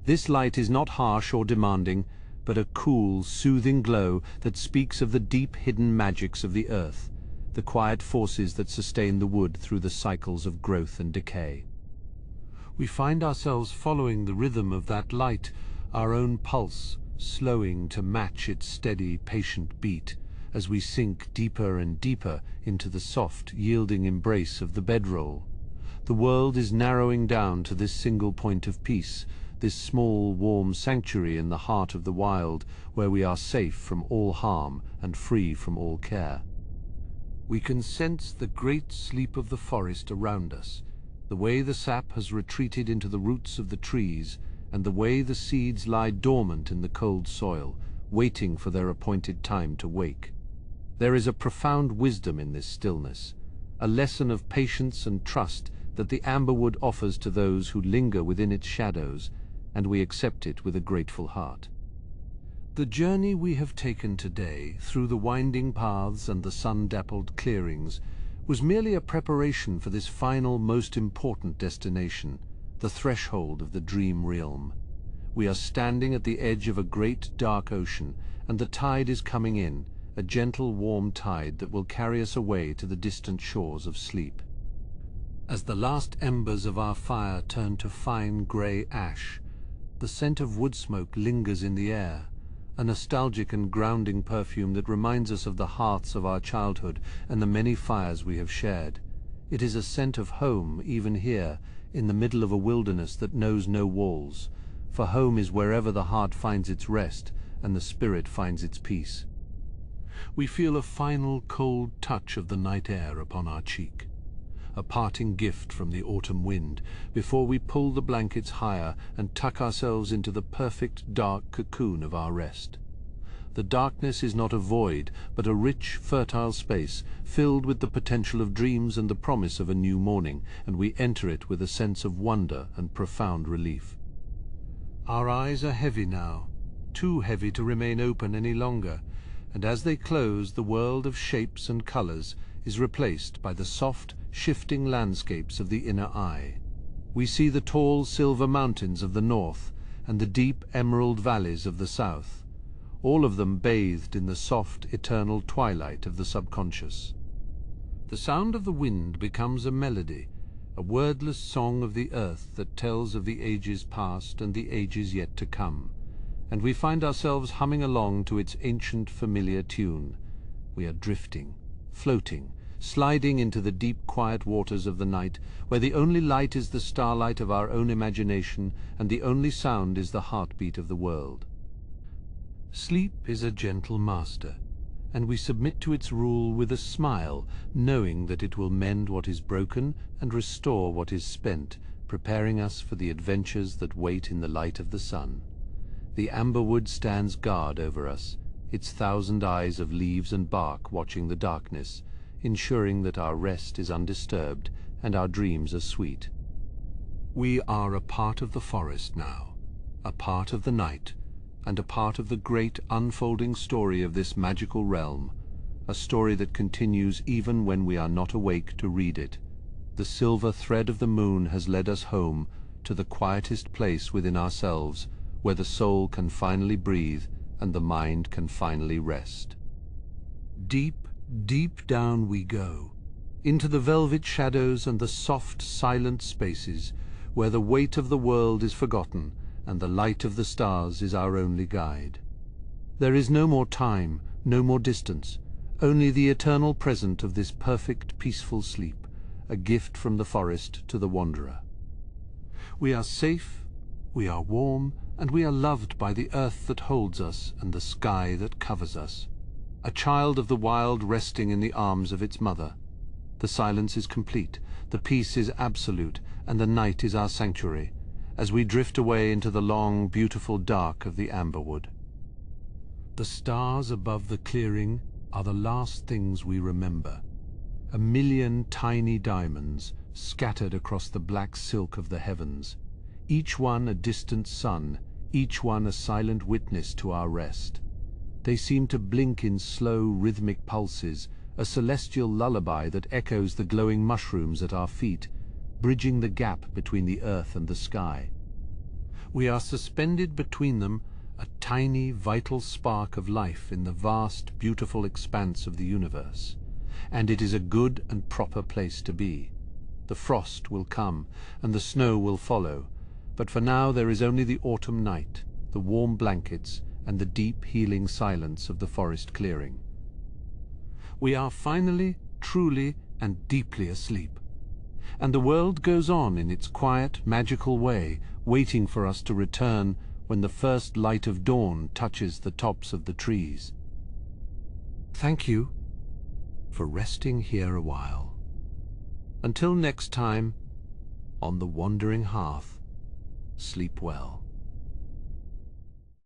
This light is not harsh or demanding, but a cool, soothing glow that speaks of the deep hidden magics of the earth, the quiet forces that sustain the wood through the cycles of growth and decay. We find ourselves following the rhythm of that light, our own pulse slowing to match its steady, patient beat, as we sink deeper and deeper into the soft, yielding embrace of the bedroll. The world is narrowing down to this single point of peace, this small, warm sanctuary in the heart of the wild, where we are safe from all harm and free from all care. We can sense the great sleep of the forest around us, the way the sap has retreated into the roots of the trees, and the way the seeds lie dormant in the cold soil, waiting for their appointed time to wake. There is a profound wisdom in this stillness, a lesson of patience and trust that the amberwood offers to those who linger within its shadows, and we accept it with a grateful heart. The journey we have taken today through the winding paths and the sun-dappled clearings was merely a preparation for this final, most important destination, the threshold of the dream realm. We are standing at the edge of a great dark ocean, and the tide is coming in, a gentle warm tide that will carry us away to the distant shores of sleep. As the last embers of our fire turn to fine grey ash, the scent of wood smoke lingers in the air, a nostalgic and grounding perfume that reminds us of the hearths of our childhood and the many fires we have shared. It is a scent of home even here, in the middle of a wilderness that knows no walls, for home is wherever the heart finds its rest and the spirit finds its peace. We feel a final cold touch of the night air upon our cheek, a parting gift from the autumn wind, before we pull the blankets higher and tuck ourselves into the perfect dark cocoon of our rest. The darkness is not a void, but a rich, fertile space, filled with the potential of dreams and the promise of a new morning, and we enter it with a sense of wonder and profound relief. Our eyes are heavy now, too heavy to remain open any longer, and as they close, the world of shapes and colors is replaced by the soft, shifting landscapes of the inner eye. We see the tall silver mountains of the north and the deep emerald valleys of the south, all of them bathed in the soft, eternal twilight of the subconscious. The sound of the wind becomes a melody, a wordless song of the earth that tells of the ages past and the ages yet to come, and we find ourselves humming along to its ancient, familiar tune. We are drifting, floating, sliding into the deep, quiet waters of the night, where the only light is the starlight of our own imagination, and the only sound is the heartbeat of the world. Sleep is a gentle master, and we submit to its rule with a smile, knowing that it will mend what is broken and restore what is spent, preparing us for the adventures that wait in the light of the sun. The amberwood stands guard over us, its thousand eyes of leaves and bark watching the darkness, ensuring that our rest is undisturbed and our dreams are sweet. We are a part of the forest now, a part of the night, and a part of the great unfolding story of this magical realm, a story that continues even when we are not awake to read it. The silver thread of the moon has led us home, to the quietest place within ourselves, where the soul can finally breathe and the mind can finally rest. Deep, deep down we go, into the velvet shadows and the soft, silent spaces, where the weight of the world is forgotten and the light of the stars is our only guide. There is no more time, no more distance, only the eternal present of this perfect, peaceful sleep, a gift from the forest to the wanderer. We are safe, we are warm, and we are loved by the earth that holds us and the sky that covers us. A child of the wild resting in the arms of its mother. The silence is complete, the peace is absolute, and the night is our sanctuary, as we drift away into the long, beautiful dark of the amberwood. The stars above the clearing are the last things we remember. 1,000,000 tiny diamonds scattered across the black silk of the heavens, each one a distant sun, each one a silent witness to our rest. They seem to blink in slow, rhythmic pulses, a celestial lullaby that echoes the glowing mushrooms at our feet, bridging the gap between the earth and the sky. We are suspended between them, a tiny, vital spark of life in the vast, beautiful expanse of the universe. And it is a good and proper place to be. The frost will come, and the snow will follow, but for now there is only the autumn night, the warm blankets, and the deep, healing silence of the forest clearing. We are finally, truly, and deeply asleep. And the world goes on in its quiet, magical way, waiting for us to return when the first light of dawn touches the tops of the trees. Thank you for resting here a while. Until next time, on the wandering hearth, sleep well.